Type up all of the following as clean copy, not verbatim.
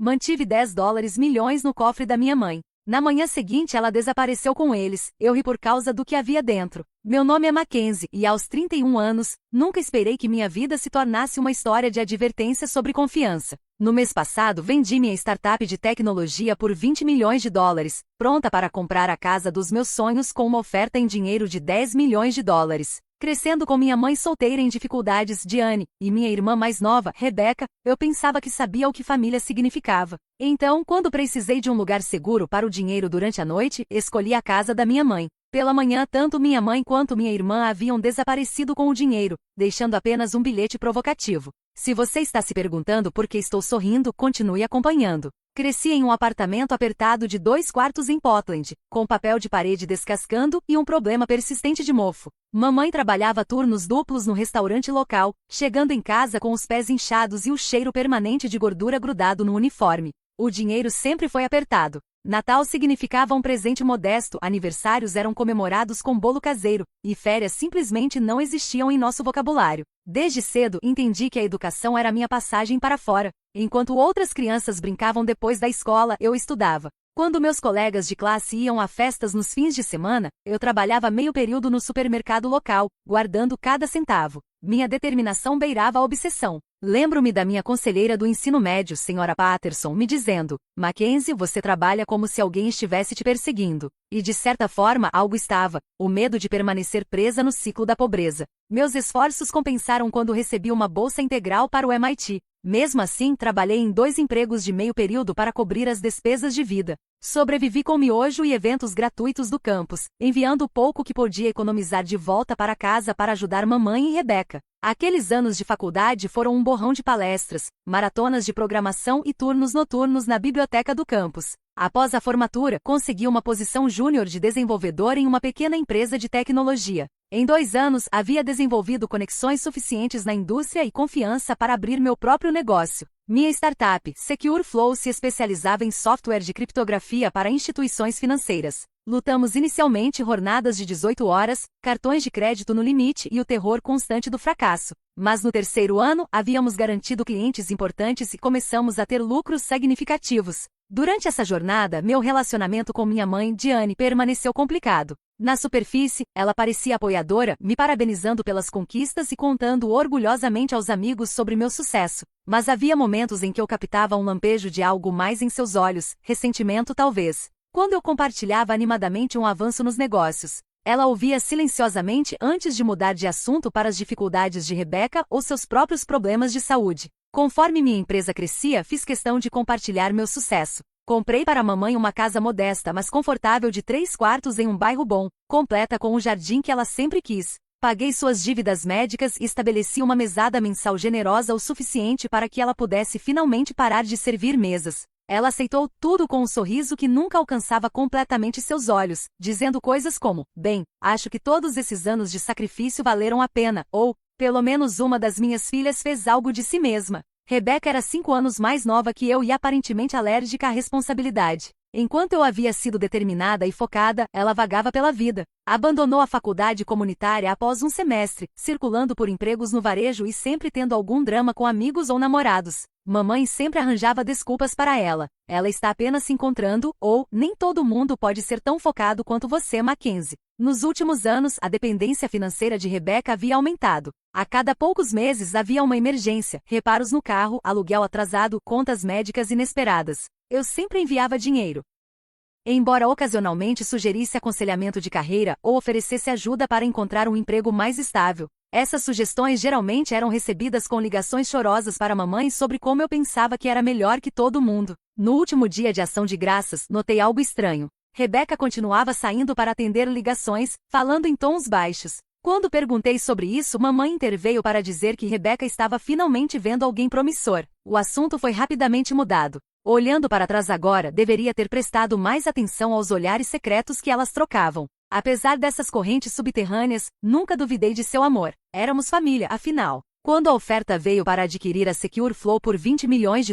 Mantive $10 milhões no cofre da minha mãe. Na manhã seguinte ela desapareceu com eles, eu ri por causa do que havia dentro. Meu nome é Mackenzie e aos 31 anos, nunca esperei que minha vida se tornasse uma história de advertência sobre confiança. No mês passado vendi minha startup de tecnologia por $20 milhões, pronta para comprar a casa dos meus sonhos com uma oferta em dinheiro de $10 milhões. Crescendo com minha mãe solteira em dificuldades, Diane, e minha irmã mais nova, Rebecca, eu pensava que sabia o que família significava. Então, quando precisei de um lugar seguro para o dinheiro durante a noite, escolhi a casa da minha mãe. Pela manhã, tanto minha mãe quanto minha irmã haviam desaparecido com o dinheiro, deixando apenas um bilhete provocativo. Se você está se perguntando por que estou sorrindo, continue acompanhando. Cresci em um apartamento apertado de 2 quartos em Portland, com papel de parede descascando e um problema persistente de mofo. Mamãe trabalhava turnos duplos no restaurante local, chegando em casa com os pés inchados e o cheiro permanente de gordura grudado no uniforme. O dinheiro sempre foi apertado. Natal significava um presente modesto, aniversários eram comemorados com bolo caseiro, e férias simplesmente não existiam em nosso vocabulário. Desde cedo entendi que a educação era minha passagem para fora. Enquanto outras crianças brincavam depois da escola, eu estudava. Quando meus colegas de classe iam a festas nos fins de semana, eu trabalhava meio período no supermercado local, guardando cada centavo. Minha determinação beirava a obsessão. Lembro-me da minha conselheira do ensino médio, Sra. Patterson, me dizendo: Mackenzie, você trabalha como se alguém estivesse te perseguindo. E de certa forma algo estava, o medo de permanecer presa no ciclo da pobreza. Meus esforços compensaram quando recebi uma bolsa integral para o MIT. Mesmo assim, trabalhei em 2 empregos de meio período para cobrir as despesas de vida. Sobrevivi com miojo e eventos gratuitos do campus, enviando o pouco que podia economizar de volta para casa para ajudar mamãe e Rebecca. Aqueles anos de faculdade foram um borrão de palestras, maratonas de programação e turnos noturnos na biblioteca do campus. Após a formatura, consegui uma posição júnior de desenvolvedor em uma pequena empresa de tecnologia. Em 2 anos, havia desenvolvido conexões suficientes na indústria e confiança para abrir meu próprio negócio. Minha startup, Secure Flow, se especializava em software de criptografia para instituições financeiras. Lutamos inicialmente jornadas de 18 horas, cartões de crédito no limite e o terror constante do fracasso. Mas no 3º ano, havíamos garantido clientes importantes e começamos a ter lucros significativos. Durante essa jornada, meu relacionamento com minha mãe, Diane, permaneceu complicado. Na superfície, ela parecia apoiadora, me parabenizando pelas conquistas e contando orgulhosamente aos amigos sobre meu sucesso. Mas havia momentos em que eu captava um lampejo de algo mais em seus olhos, ressentimento talvez. Quando eu compartilhava animadamente um avanço nos negócios, ela ouvia silenciosamente antes de mudar de assunto para as dificuldades de Rebecca ou seus próprios problemas de saúde. Conforme minha empresa crescia, fiz questão de compartilhar meu sucesso. Comprei para a mamãe uma casa modesta mas confortável de 3 quartos em um bairro bom, completa com um jardim que ela sempre quis. Paguei suas dívidas médicas e estabeleci uma mesada mensal generosa o suficiente para que ela pudesse finalmente parar de servir mesas. Ela aceitou tudo com um sorriso que nunca alcançava completamente seus olhos, dizendo coisas como: bem, acho que todos esses anos de sacrifício valeram a pena, ou, pelo menos uma das minhas filhas fez algo de si mesma. Rebecca era 5 anos mais nova que eu e aparentemente alérgica à responsabilidade. Enquanto eu havia sido determinada e focada, ela vagava pela vida. Abandonou a faculdade comunitária após um semestre, circulando por empregos no varejo e sempre tendo algum drama com amigos ou namorados. Mamãe sempre arranjava desculpas para ela. Ela está apenas se encontrando, ou, nem todo mundo pode ser tão focado quanto você, Mackenzie. Nos últimos anos, a dependência financeira de Rebecca havia aumentado. A cada poucos meses havia uma emergência, reparos no carro, aluguel atrasado, contas médicas inesperadas. Eu sempre enviava dinheiro. Embora ocasionalmente sugerisse aconselhamento de carreira ou oferecesse ajuda para encontrar um emprego mais estável, essas sugestões geralmente eram recebidas com ligações chorosas para mamãe sobre como eu pensava que era melhor que todo mundo. No último dia de ação de graças, notei algo estranho. Rebecca continuava saindo para atender ligações, falando em tons baixos. Quando perguntei sobre isso, mamãe interveio para dizer que Rebecca estava finalmente vendo alguém promissor. O assunto foi rapidamente mudado. Olhando para trás agora, deveria ter prestado mais atenção aos olhares secretos que elas trocavam. Apesar dessas correntes subterrâneas, nunca duvidei de seu amor. Éramos família, afinal. Quando a oferta veio para adquirir a Secure Flow por $20 milhões,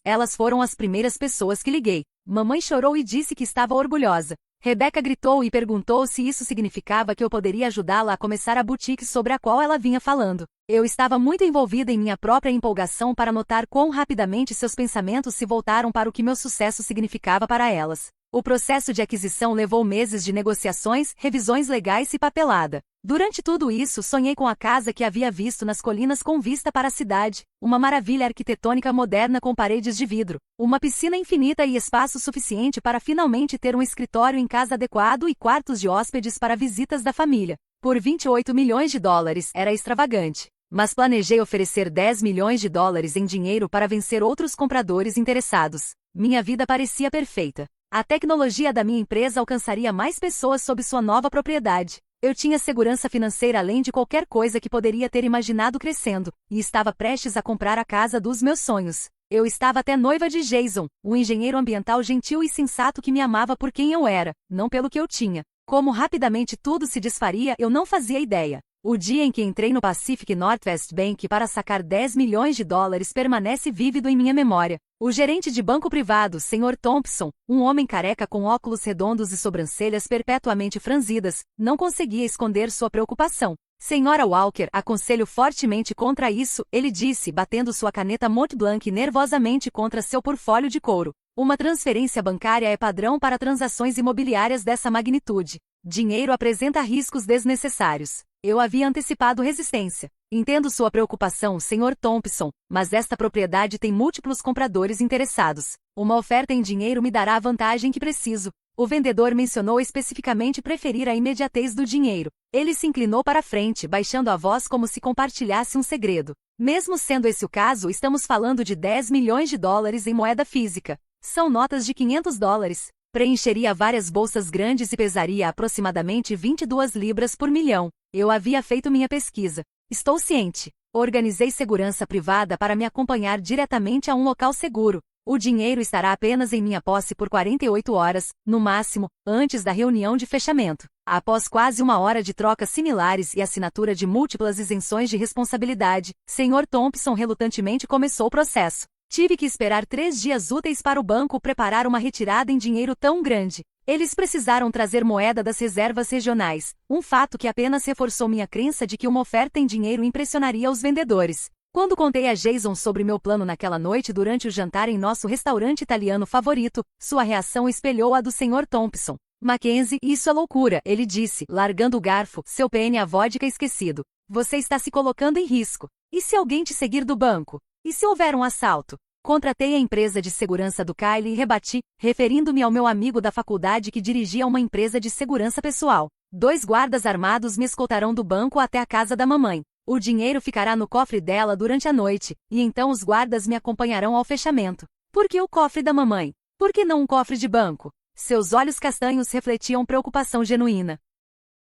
elas foram as primeiras pessoas que liguei. Mamãe chorou e disse que estava orgulhosa. Rebeca gritou e perguntou se isso significava que eu poderia ajudá-la a começar a boutique sobre a qual ela vinha falando. Eu estava muito envolvida em minha própria empolgação para notar quão rapidamente seus pensamentos se voltaram para o que meu sucesso significava para elas. O processo de aquisição levou meses de negociações, revisões legais e papelada. Durante tudo isso, sonhei com a casa que havia visto nas colinas com vista para a cidade, uma maravilha arquitetônica moderna com paredes de vidro, uma piscina infinita e espaço suficiente para finalmente ter um escritório em casa adequado e quartos de hóspedes para visitas da família. Por 28 milhões de dólares, era extravagante. Mas planejei oferecer 10 milhões de dólares em dinheiro para vencer outros compradores interessados. Minha vida parecia perfeita. A tecnologia da minha empresa alcançaria mais pessoas sob sua nova propriedade. Eu tinha segurança financeira além de qualquer coisa que poderia ter imaginado crescendo, e estava prestes a comprar a casa dos meus sonhos. Eu estava até noiva de Jason, um engenheiro ambiental gentil e sensato que me amava por quem eu era, não pelo que eu tinha. Como rapidamente tudo se desfaria, eu não fazia ideia. O dia em que entrei no Pacific Northwest Bank para sacar 10 milhões de dólares permanece vívido em minha memória. O gerente de banco privado, Sr. Thompson, um homem careca com óculos redondos e sobrancelhas perpetuamente franzidas, não conseguia esconder sua preocupação. Senhora Walker, aconselho fortemente contra isso, ele disse, batendo sua caneta Montblanc nervosamente contra seu portfólio de couro. Uma transferência bancária é padrão para transações imobiliárias dessa magnitude. Dinheiro apresenta riscos desnecessários. Eu havia antecipado resistência. Entendo sua preocupação, Sr. Thompson, mas esta propriedade tem múltiplos compradores interessados. Uma oferta em dinheiro me dará a vantagem que preciso. O vendedor mencionou especificamente preferir a imediatez do dinheiro. Ele se inclinou para frente, baixando a voz como se compartilhasse um segredo. Mesmo sendo esse o caso, estamos falando de 10 milhões de dólares em moeda física. São notas de 500 dólares. Preencheria várias bolsas grandes e pesaria aproximadamente 22 libras por milhão. Eu havia feito minha pesquisa. Estou ciente. Organizei segurança privada para me acompanhar diretamente a um local seguro. O dinheiro estará apenas em minha posse por 48 horas, no máximo, antes da reunião de fechamento. Após quase uma hora de trocas similares e assinatura de múltiplas isenções de responsabilidade, Sr. Thompson relutantemente começou o processo. Tive que esperar 3 dias úteis para o banco preparar uma retirada em dinheiro tão grande. Eles precisaram trazer moeda das reservas regionais, um fato que apenas reforçou minha crença de que uma oferta em dinheiro impressionaria os vendedores. Quando contei a Jason sobre meu plano naquela noite durante o jantar em nosso restaurante italiano favorito, sua reação espelhou a do Sr. Thompson. Mackenzie, isso é loucura, ele disse, largando o garfo, seu pene a vodka esquecido. Você está se colocando em risco. E se alguém te seguir do banco? E se houver um assalto? Contratei a empresa de segurança do Kyle e rebati, referindo-me ao meu amigo da faculdade que dirigia uma empresa de segurança pessoal. 2 guardas armados me escoltarão do banco até a casa da mamãe. O dinheiro ficará no cofre dela durante a noite, e então os guardas me acompanharão ao fechamento. Por que o cofre da mamãe? Por que não um cofre de banco? Seus olhos castanhos refletiam preocupação genuína.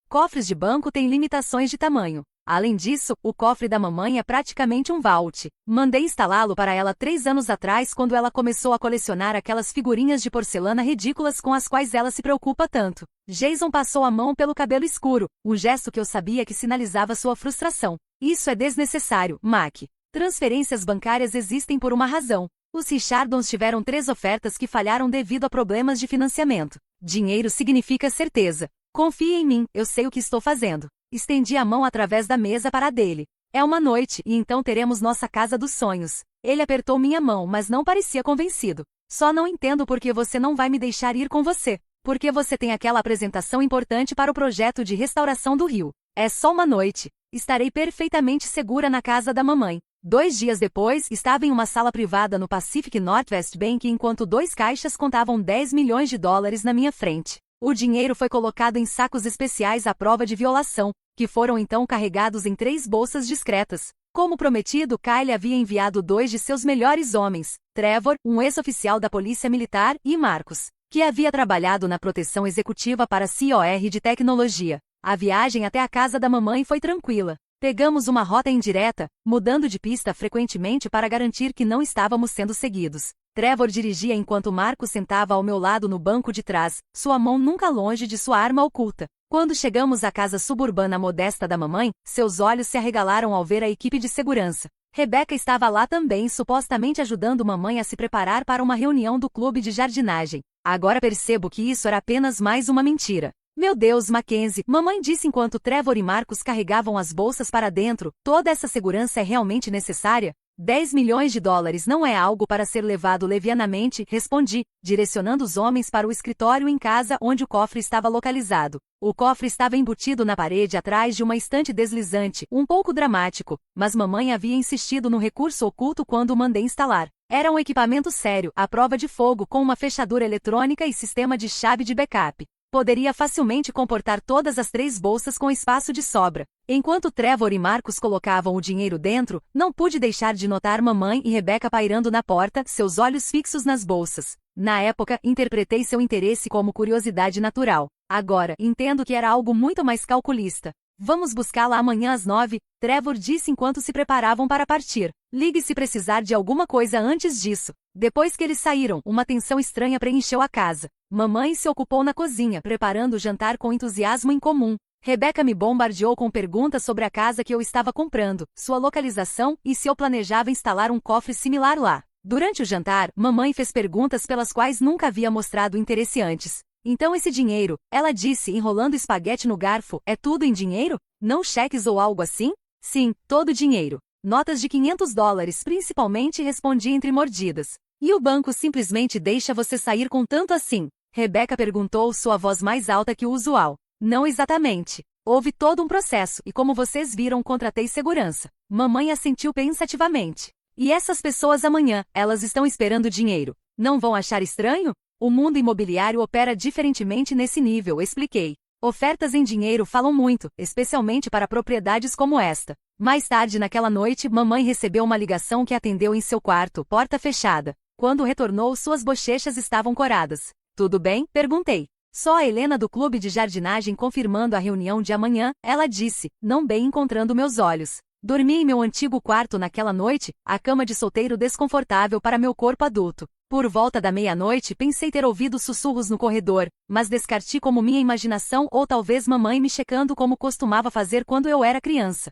Cofres de banco têm limitações de tamanho. Além disso, o cofre da mamãe é praticamente um vault. Mandei instalá-lo para ela 3 anos atrás quando ela começou a colecionar aquelas figurinhas de porcelana ridículas com as quais ela se preocupa tanto. Jason passou a mão pelo cabelo escuro, um gesto que eu sabia que sinalizava sua frustração. Isso é desnecessário, Mac. Transferências bancárias existem por uma razão. Os Richardons tiveram 3 ofertas que falharam devido a problemas de financiamento. Dinheiro significa certeza. Confie em mim, eu sei o que estou fazendo. Estendi a mão através da mesa para a dele. É uma noite, e então teremos nossa casa dos sonhos. Ele apertou minha mão, mas não parecia convencido. Só não entendo por que você não vai me deixar ir com você. Porque você tem aquela apresentação importante para o projeto de restauração do rio. É só uma noite. Estarei perfeitamente segura na casa da mamãe. 2 dias depois, estava em uma sala privada no Pacific Northwest Bank enquanto 2 caixas contavam 10 milhões de dólares na minha frente. O dinheiro foi colocado em sacos especiais à prova de violação, que foram então carregados em 3 bolsas discretas. Como prometido, Kyle havia enviado 2 de seus melhores homens, Trevor, um ex-oficial da Polícia Militar, e Marcus, que havia trabalhado na proteção executiva para a COR de tecnologia. A viagem até a casa da mamãe foi tranquila. Pegamos uma rota indireta, mudando de pista frequentemente para garantir que não estávamos sendo seguidos. Trevor dirigia enquanto Marcus sentava ao meu lado no banco de trás, sua mão nunca longe de sua arma oculta. Quando chegamos à casa suburbana modesta da mamãe, seus olhos se arregalaram ao ver a equipe de segurança. Rebeca estava lá também, supostamente ajudando mamãe a se preparar para uma reunião do clube de jardinagem. Agora percebo que isso era apenas mais uma mentira. Meu Deus, Mackenzie, mamãe disse enquanto Trevor e Marcus carregavam as bolsas para dentro, toda essa segurança é realmente necessária? 10 milhões de dólares não é algo para ser levado levianamente, respondi, direcionando os homens para o escritório em casa onde o cofre estava localizado. O cofre estava embutido na parede atrás de uma estante deslizante, um pouco dramático, mas mamãe havia insistido no recurso oculto quando o mandei instalar. Era um equipamento sério, à prova de fogo, com uma fechadura eletrônica e sistema de chave de backup. Poderia facilmente comportar todas as 3 bolsas com espaço de sobra. Enquanto Trevor e Marcus colocavam o dinheiro dentro, não pude deixar de notar mamãe e Rebecca pairando na porta, seus olhos fixos nas bolsas. Na época, interpretei seu interesse como curiosidade natural. Agora, entendo que era algo muito mais calculista. Vamos buscá-la amanhã às 9, Trevor disse enquanto se preparavam para partir. Ligue se precisar de alguma coisa antes disso. Depois que eles saíram, uma tensão estranha preencheu a casa. Mamãe se ocupou na cozinha, preparando o jantar com entusiasmo incomum. Rebecca me bombardeou com perguntas sobre a casa que eu estava comprando, sua localização e se eu planejava instalar um cofre similar lá. Durante o jantar, mamãe fez perguntas pelas quais nunca havia mostrado interesse antes. Então esse dinheiro, ela disse enrolando espaguete no garfo, é tudo em dinheiro? Não cheques ou algo assim? Sim, todo dinheiro. Notas de 500 dólares principalmente, respondi entre mordidas. E o banco simplesmente deixa você sair com tanto assim? Rebecca perguntou, sua voz mais alta que o usual. Não exatamente. Houve todo um processo e como vocês viram contratei segurança. Mamãe assentiu pensativamente. E essas pessoas amanhã, elas estão esperando dinheiro. Não vão achar estranho? O mundo imobiliário opera diferentemente nesse nível, expliquei. Ofertas em dinheiro falam muito, especialmente para propriedades como esta. Mais tarde naquela noite, mamãe recebeu uma ligação que atendeu em seu quarto, porta fechada. Quando retornou, suas bochechas estavam coradas. Tudo bem? Perguntei. Só a Helena do clube de jardinagem confirmando a reunião de amanhã, ela disse, não bem encontrando meus olhos. Dormi em meu antigo quarto naquela noite, a cama de solteiro desconfortável para meu corpo adulto. Por volta da meia-noite pensei ter ouvido sussurros no corredor, mas descartei como minha imaginação ou talvez mamãe me checando como costumava fazer quando eu era criança.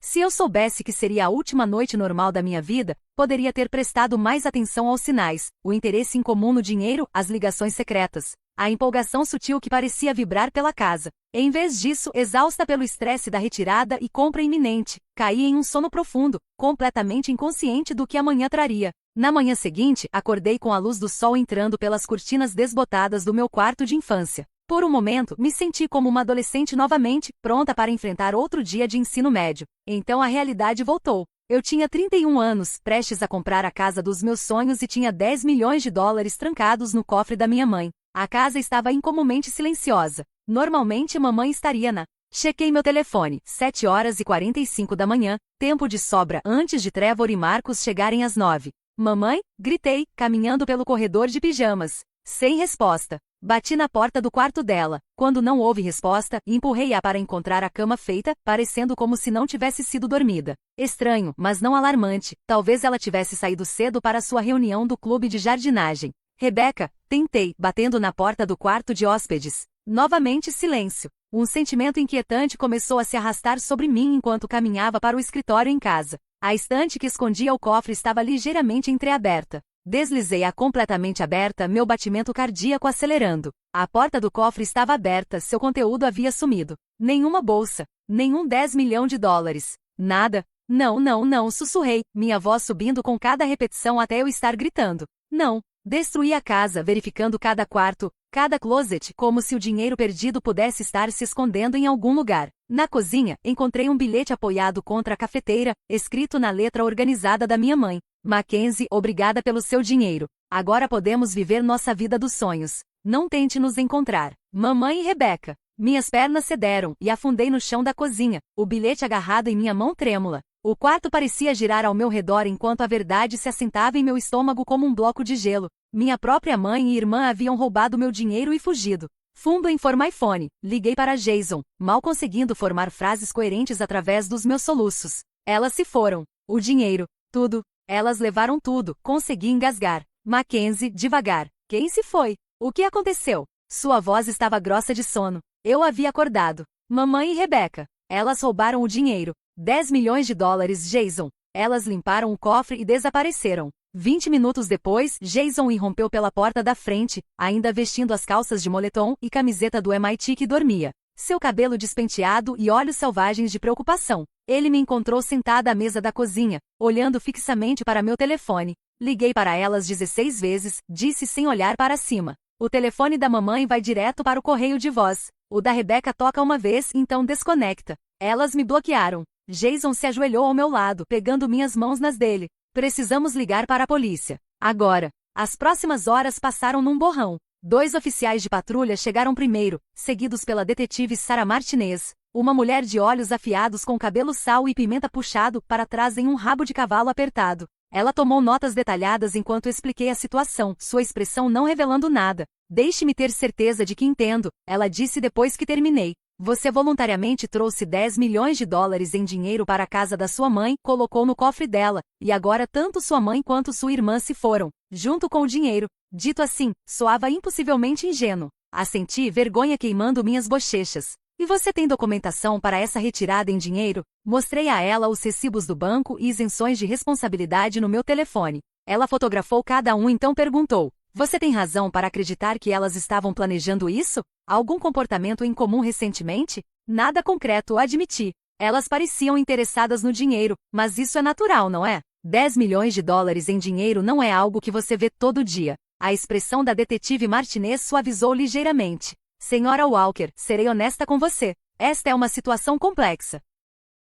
Se eu soubesse que seria a última noite normal da minha vida, poderia ter prestado mais atenção aos sinais, o interesse incomum no dinheiro, as ligações secretas, a empolgação sutil que parecia vibrar pela casa. Em vez disso, exausta pelo estresse da retirada e compra iminente, caí em um sono profundo, completamente inconsciente do que amanhã traria. Na manhã seguinte, acordei com a luz do sol entrando pelas cortinas desbotadas do meu quarto de infância. Por um momento, me senti como uma adolescente novamente, pronta para enfrentar outro dia de ensino médio. Então a realidade voltou. Eu tinha 31 anos, prestes a comprar a casa dos meus sonhos e tinha 10 milhões de dólares trancados no cofre da minha mãe. A casa estava incomumente silenciosa. Normalmente mamãe estaria na... Chequei meu telefone, 7 horas e 45 da manhã, tempo de sobra antes de Trevor e Marcus chegarem às 9. Mamãe? Gritei, caminhando pelo corredor de pijamas. Sem resposta. Bati na porta do quarto dela. Quando não houve resposta, empurrei-a para encontrar a cama feita, parecendo como se não tivesse sido dormida. Estranho, mas não alarmante. Talvez ela tivesse saído cedo para sua reunião do clube de jardinagem. Rebecca, tentei, batendo na porta do quarto de hóspedes. Novamente silêncio. Um sentimento inquietante começou a se arrastar sobre mim enquanto caminhava para o escritório em casa. A estante que escondia o cofre estava ligeiramente entreaberta. Deslizei-a completamente aberta, meu batimento cardíaco acelerando. A porta do cofre estava aberta, seu conteúdo havia sumido. Nenhuma bolsa. Nenhum 10 milhões de dólares. Nada. Não, não, não, sussurrei, minha voz subindo com cada repetição até eu estar gritando. Não. Destruí a casa, verificando cada quarto, cada closet, como se o dinheiro perdido pudesse estar se escondendo em algum lugar. Na cozinha, encontrei um bilhete apoiado contra a cafeteira, escrito na letra organizada da minha mãe. Mackenzie, obrigada pelo seu dinheiro. Agora podemos viver nossa vida dos sonhos. Não tente nos encontrar. Mamãe e Rebecca. Minhas pernas cederam e afundei no chão da cozinha, o bilhete agarrado em minha mão trêmula. O quarto parecia girar ao meu redor enquanto a verdade se assentava em meu estômago como um bloco de gelo. Minha própria mãe e irmã haviam roubado meu dinheiro e fugido. Fundo em iPhone. Liguei para Jason, mal conseguindo formar frases coerentes através dos meus soluços. Elas se foram. O dinheiro. Tudo. Elas levaram tudo. Consegui engasgar. Mackenzie, devagar. Quem se foi? O que aconteceu? Sua voz estava grossa de sono. Eu havia acordado. Mamãe e Rebecca. Elas roubaram o dinheiro. 10 milhões de dólares, Jason. Elas limparam o cofre e desapareceram. 20 minutos depois, Jason irrompeu pela porta da frente, ainda vestindo as calças de moletom e camiseta do MIT que dormia. Seu cabelo despenteado e olhos selvagens de preocupação. Ele me encontrou sentada à mesa da cozinha, olhando fixamente para meu telefone. Liguei para elas 16 vezes, disse sem olhar para cima. O telefone da mamãe vai direto para o correio de voz. O da Rebeca toca uma vez, então desconecta. Elas me bloquearam. Jason se ajoelhou ao meu lado, pegando minhas mãos nas dele. Precisamos ligar para a polícia. Agora. As próximas horas passaram num borrão. 2 oficiais de patrulha chegaram primeiro, seguidos pela detetive Sarah Martinez, uma mulher de olhos afiados com cabelo sal e pimenta puxado para trás em um rabo de cavalo apertado. Ela tomou notas detalhadas enquanto expliquei a situação, sua expressão não revelando nada. Deixe-me ter certeza de que entendo, ela disse depois que terminei. Você voluntariamente trouxe 10 milhões de dólares em dinheiro para a casa da sua mãe, colocou no cofre dela, e agora tanto sua mãe quanto sua irmã se foram, junto com o dinheiro. Dito assim, soava impossivelmente ingênuo. Assenti, vergonha queimando minhas bochechas. E você tem documentação para essa retirada em dinheiro? Mostrei a ela os recibos do banco e isenções de responsabilidade no meu telefone. Ela fotografou cada um, então perguntou: você tem razão para acreditar que elas estavam planejando isso? Algum comportamento incomum recentemente? Nada concreto, admiti. Elas pareciam interessadas no dinheiro, mas isso é natural, não é? 10 milhões de dólares em dinheiro não é algo que você vê todo dia. A expressão da detetive Martinez suavizou ligeiramente. Senhora Walker, serei honesta com você. Esta é uma situação complexa.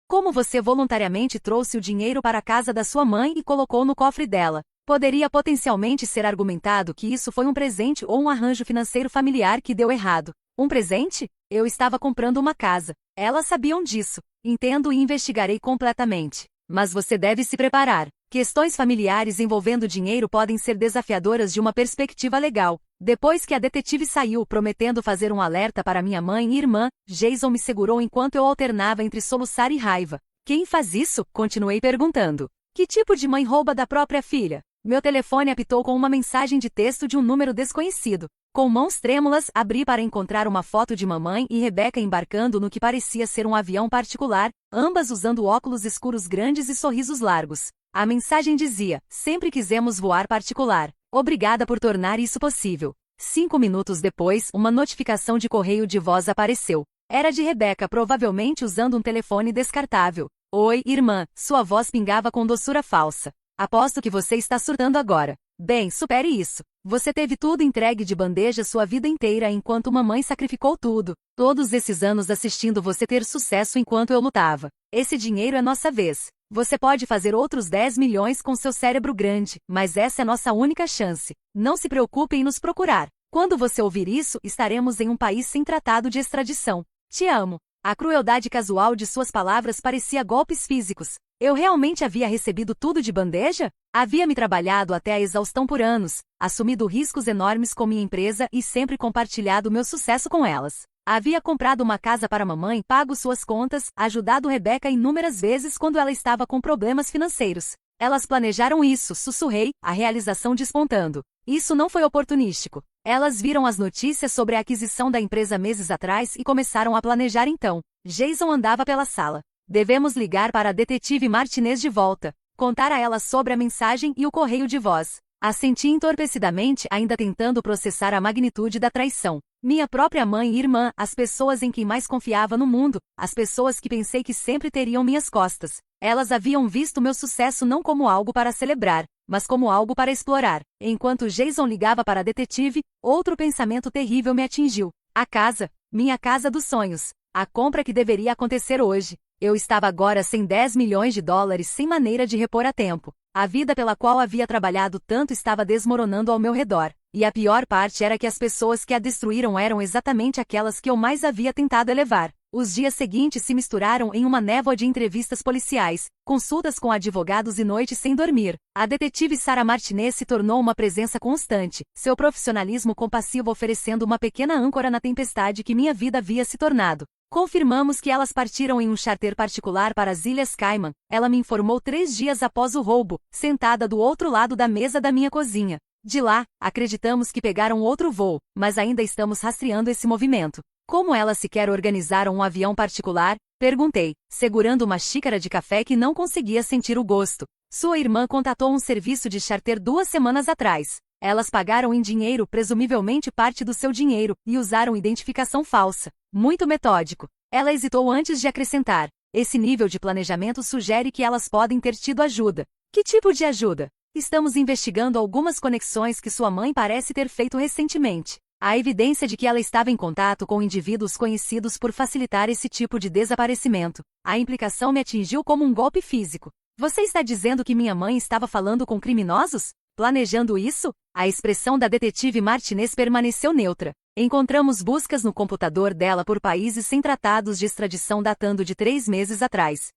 Como você voluntariamente trouxe o dinheiro para a casa da sua mãe e colocou no cofre dela? Poderia potencialmente ser argumentado que isso foi um presente ou um arranjo financeiro familiar que deu errado. Um presente? Eu estava comprando uma casa. Elas sabiam disso. Entendo e investigarei completamente. Mas você deve se preparar. Questões familiares envolvendo dinheiro podem ser desafiadoras de uma perspectiva legal. Depois que a detetive saiu prometendo fazer um alerta para minha mãe e irmã, Jason me segurou enquanto eu alternava entre soluçar e raiva. Quem faz isso? Continuei perguntando. Que tipo de mãe rouba da própria filha? Meu telefone apitou com uma mensagem de texto de um número desconhecido. Com mãos trêmulas, abri para encontrar uma foto de mamãe e Rebeca embarcando no que parecia ser um avião particular, ambas usando óculos escuros grandes e sorrisos largos. A mensagem dizia: sempre quisemos voar particular. Obrigada por tornar isso possível. 5 minutos depois, uma notificação de correio de voz apareceu. Era de Rebeca, provavelmente usando um telefone descartável. Oi, irmã, sua voz pingava com doçura falsa. Aposto que você está surtando agora. Bem, supere isso. Você teve tudo entregue de bandeja sua vida inteira enquanto mamãe sacrificou tudo. Todos esses anos assistindo você ter sucesso enquanto eu lutava. Esse dinheiro é nossa vez. Você pode fazer outros 10 milhões com seu cérebro grande, mas essa é nossa única chance. Não se preocupe em nos procurar. Quando você ouvir isso, estaremos em um país sem tratado de extradição. Te amo. A crueldade casual de suas palavras parecia golpes físicos. Eu realmente havia recebido tudo de bandeja? Havia me trabalhado até a exaustão por anos, assumido riscos enormes com minha empresa e sempre compartilhado meu sucesso com elas. Havia comprado uma casa para mamãe, pago suas contas, ajudado Rebeca inúmeras vezes quando ela estava com problemas financeiros. Elas planejaram isso, sussurrei, a realização despontando. Isso não foi oportunístico. Elas viram as notícias sobre a aquisição da empresa meses atrás e começaram a planejar então. Jason andava pela sala. Devemos ligar para a detetive Martinez de volta. Contar a ela sobre a mensagem e o correio de voz. Assenti entorpecidamente, ainda tentando processar a magnitude da traição. Minha própria mãe e irmã, as pessoas em quem mais confiava no mundo, as pessoas que pensei que sempre teriam minhas costas. Elas haviam visto meu sucesso não como algo para celebrar, mas como algo para explorar. Enquanto Jason ligava para a detetive, outro pensamento terrível me atingiu. A casa. Minha casa dos sonhos. A compra que deveria acontecer hoje. Eu estava agora sem 10 milhões de dólares sem maneira de repor a tempo. A vida pela qual havia trabalhado tanto estava desmoronando ao meu redor. E a pior parte era que as pessoas que a destruíram eram exatamente aquelas que eu mais havia tentado elevar. Os dias seguintes se misturaram em uma névoa de entrevistas policiais, consultas com advogados e noites sem dormir. A detetive Sarah Martinez se tornou uma presença constante, seu profissionalismo compassivo oferecendo uma pequena âncora na tempestade que minha vida havia se tornado. Confirmamos que elas partiram em um charter particular para as Ilhas Cayman. Ela me informou 3 dias após o roubo, sentada do outro lado da mesa da minha cozinha. De lá, acreditamos que pegaram outro voo, mas ainda estamos rastreando esse movimento. Como elas sequer organizaram um avião particular? Perguntei, segurando uma xícara de café que não conseguia sentir o gosto. Sua irmã contatou um serviço de charter 2 semanas atrás. Elas pagaram em dinheiro, presumivelmente parte do seu dinheiro, e usaram identificação falsa. Muito metódico. Ela hesitou antes de acrescentar. Esse nível de planejamento sugere que elas podem ter tido ajuda. Que tipo de ajuda? Estamos investigando algumas conexões que sua mãe parece ter feito recentemente. Há evidência de que ela estava em contato com indivíduos conhecidos por facilitar esse tipo de desaparecimento. A implicação me atingiu como um golpe físico. Você está dizendo que minha mãe estava falando com criminosos? Planejando isso? A expressão da detetive Martinez permaneceu neutra. Encontramos buscas no computador dela por países sem tratados de extradição datando de 3 meses atrás.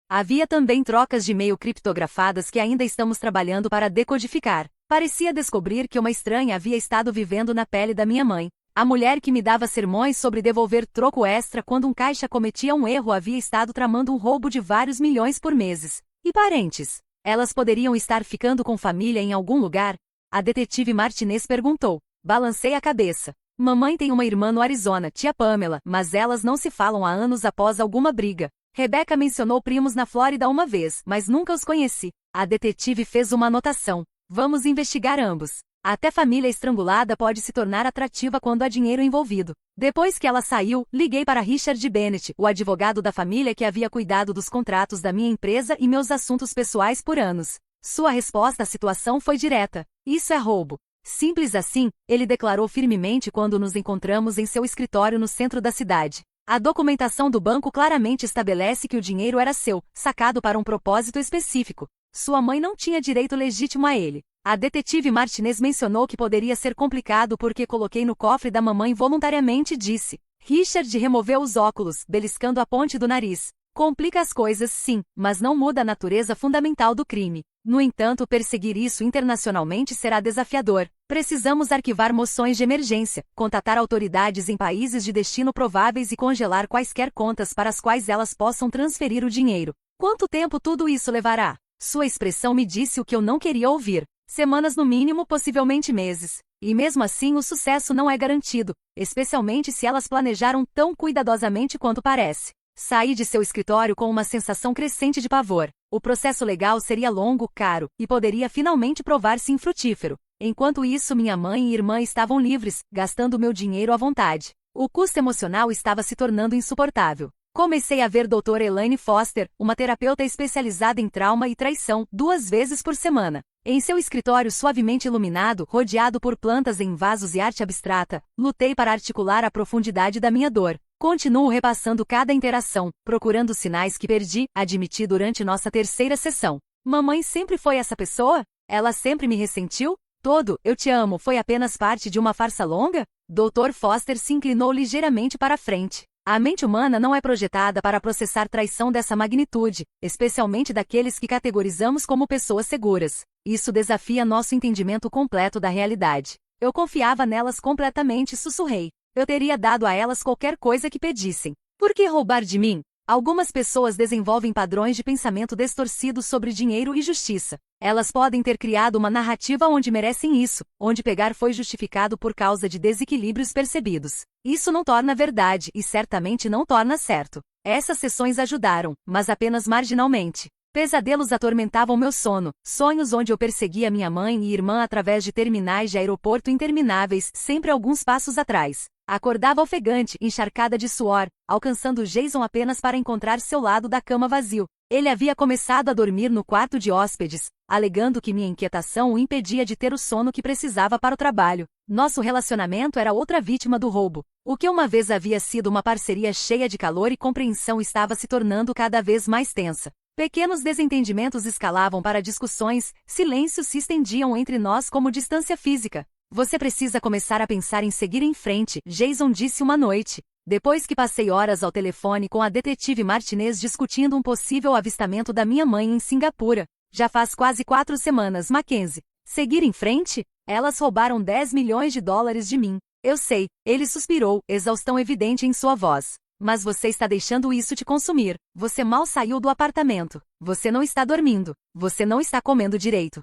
Havia também trocas de e-mail criptografadas que ainda estamos trabalhando para decodificar. Parecia descobrir que uma estranha havia estado vivendo na pele da minha mãe. A mulher que me dava sermões sobre devolver troco extra quando um caixa cometia um erro havia estado tramando um roubo de vários milhões por meses. E parentes? Elas poderiam estar ficando com família em algum lugar? A detetive Martinez perguntou. Balancei a cabeça. Mamãe tem uma irmã no Arizona, tia Pamela, mas elas não se falam há anos após alguma briga. Rebecca mencionou primos na Flórida uma vez, mas nunca os conheci. A detetive fez uma anotação. Vamos investigar ambos. Até família estrangulada pode se tornar atrativa quando há dinheiro envolvido. Depois que ela saiu, liguei para Richard Bennett, o advogado da família que havia cuidado dos contratos da minha empresa e meus assuntos pessoais por anos. Sua resposta à situação foi direta. Isso é roubo. Simples assim, ele declarou firmemente quando nos encontramos em seu escritório no centro da cidade. A documentação do banco claramente estabelece que o dinheiro era seu, sacado para um propósito específico. Sua mãe não tinha direito legítimo a ele. A detetive Martinez mencionou que poderia ser complicado porque coloquei no cofre da mamãe voluntariamente e disse. Richard removeu os óculos, beliscando a ponte do nariz. Complica as coisas, sim, mas não muda a natureza fundamental do crime. No entanto, perseguir isso internacionalmente será desafiador. Precisamos arquivar moções de emergência, contatar autoridades em países de destino prováveis e congelar quaisquer contas para as quais elas possam transferir o dinheiro. Quanto tempo tudo isso levará? Sua expressão me disse o que eu não queria ouvir. Semanas no mínimo, possivelmente meses. E mesmo assim o sucesso não é garantido, especialmente se elas planejaram tão cuidadosamente quanto parece. Saí de seu escritório com uma sensação crescente de pavor. O processo legal seria longo, caro, e poderia finalmente provar-se infrutífero. Enquanto isso, minha mãe e irmã estavam livres, gastando meu dinheiro à vontade. O custo emocional estava se tornando insuportável. Comecei a ver Dr. Elaine Foster, uma terapeuta especializada em trauma e traição, 2 vezes por semana. Em seu escritório suavemente iluminado, rodeado por plantas em vasos e arte abstrata, lutei para articular a profundidade da minha dor. Continuo repassando cada interação, procurando sinais que perdi, admiti durante nossa 3ª sessão. Mamãe sempre foi essa pessoa? Ela sempre me ressentiu? Todo, eu te amo, foi apenas parte de uma farsa longa? Dr. Foster se inclinou ligeiramente para a frente. A mente humana não é projetada para processar traição dessa magnitude, especialmente daqueles que categorizamos como pessoas seguras. Isso desafia nosso entendimento completo da realidade. Eu confiava nelas completamente e sussurrei. Eu teria dado a elas qualquer coisa que pedissem. Por que roubar de mim? Algumas pessoas desenvolvem padrões de pensamento distorcidos sobre dinheiro e justiça. Elas podem ter criado uma narrativa onde merecem isso, onde pegar foi justificado por causa de desequilíbrios percebidos. Isso não torna verdade e certamente não torna certo. Essas sessões ajudaram, mas apenas marginalmente. Pesadelos atormentavam meu sono, sonhos onde eu perseguia minha mãe e irmã através de terminais de aeroporto intermináveis, sempre alguns passos atrás. Acordava ofegante, encharcada de suor, alcançando Jason apenas para encontrar seu lado da cama vazio. Ele havia começado a dormir no quarto de hóspedes, alegando que minha inquietação o impedia de ter o sono que precisava para o trabalho. Nosso relacionamento era outra vítima do roubo. O que uma vez havia sido uma parceria cheia de calor e compreensão estava se tornando cada vez mais tensa. Pequenos desentendimentos escalavam para discussões, silêncios se estendiam entre nós como distância física. Você precisa começar a pensar em seguir em frente, Jason disse uma noite. Depois que passei horas ao telefone com a detetive Martinez discutindo um possível avistamento da minha mãe em Singapura. Já faz quase 4 semanas, Mackenzie. Seguir em frente? Elas roubaram 10 milhões de dólares de mim. Eu sei, ele suspirou, exaustão evidente em sua voz. Mas você está deixando isso te consumir. Você mal saiu do apartamento. Você não está dormindo. Você não está comendo direito.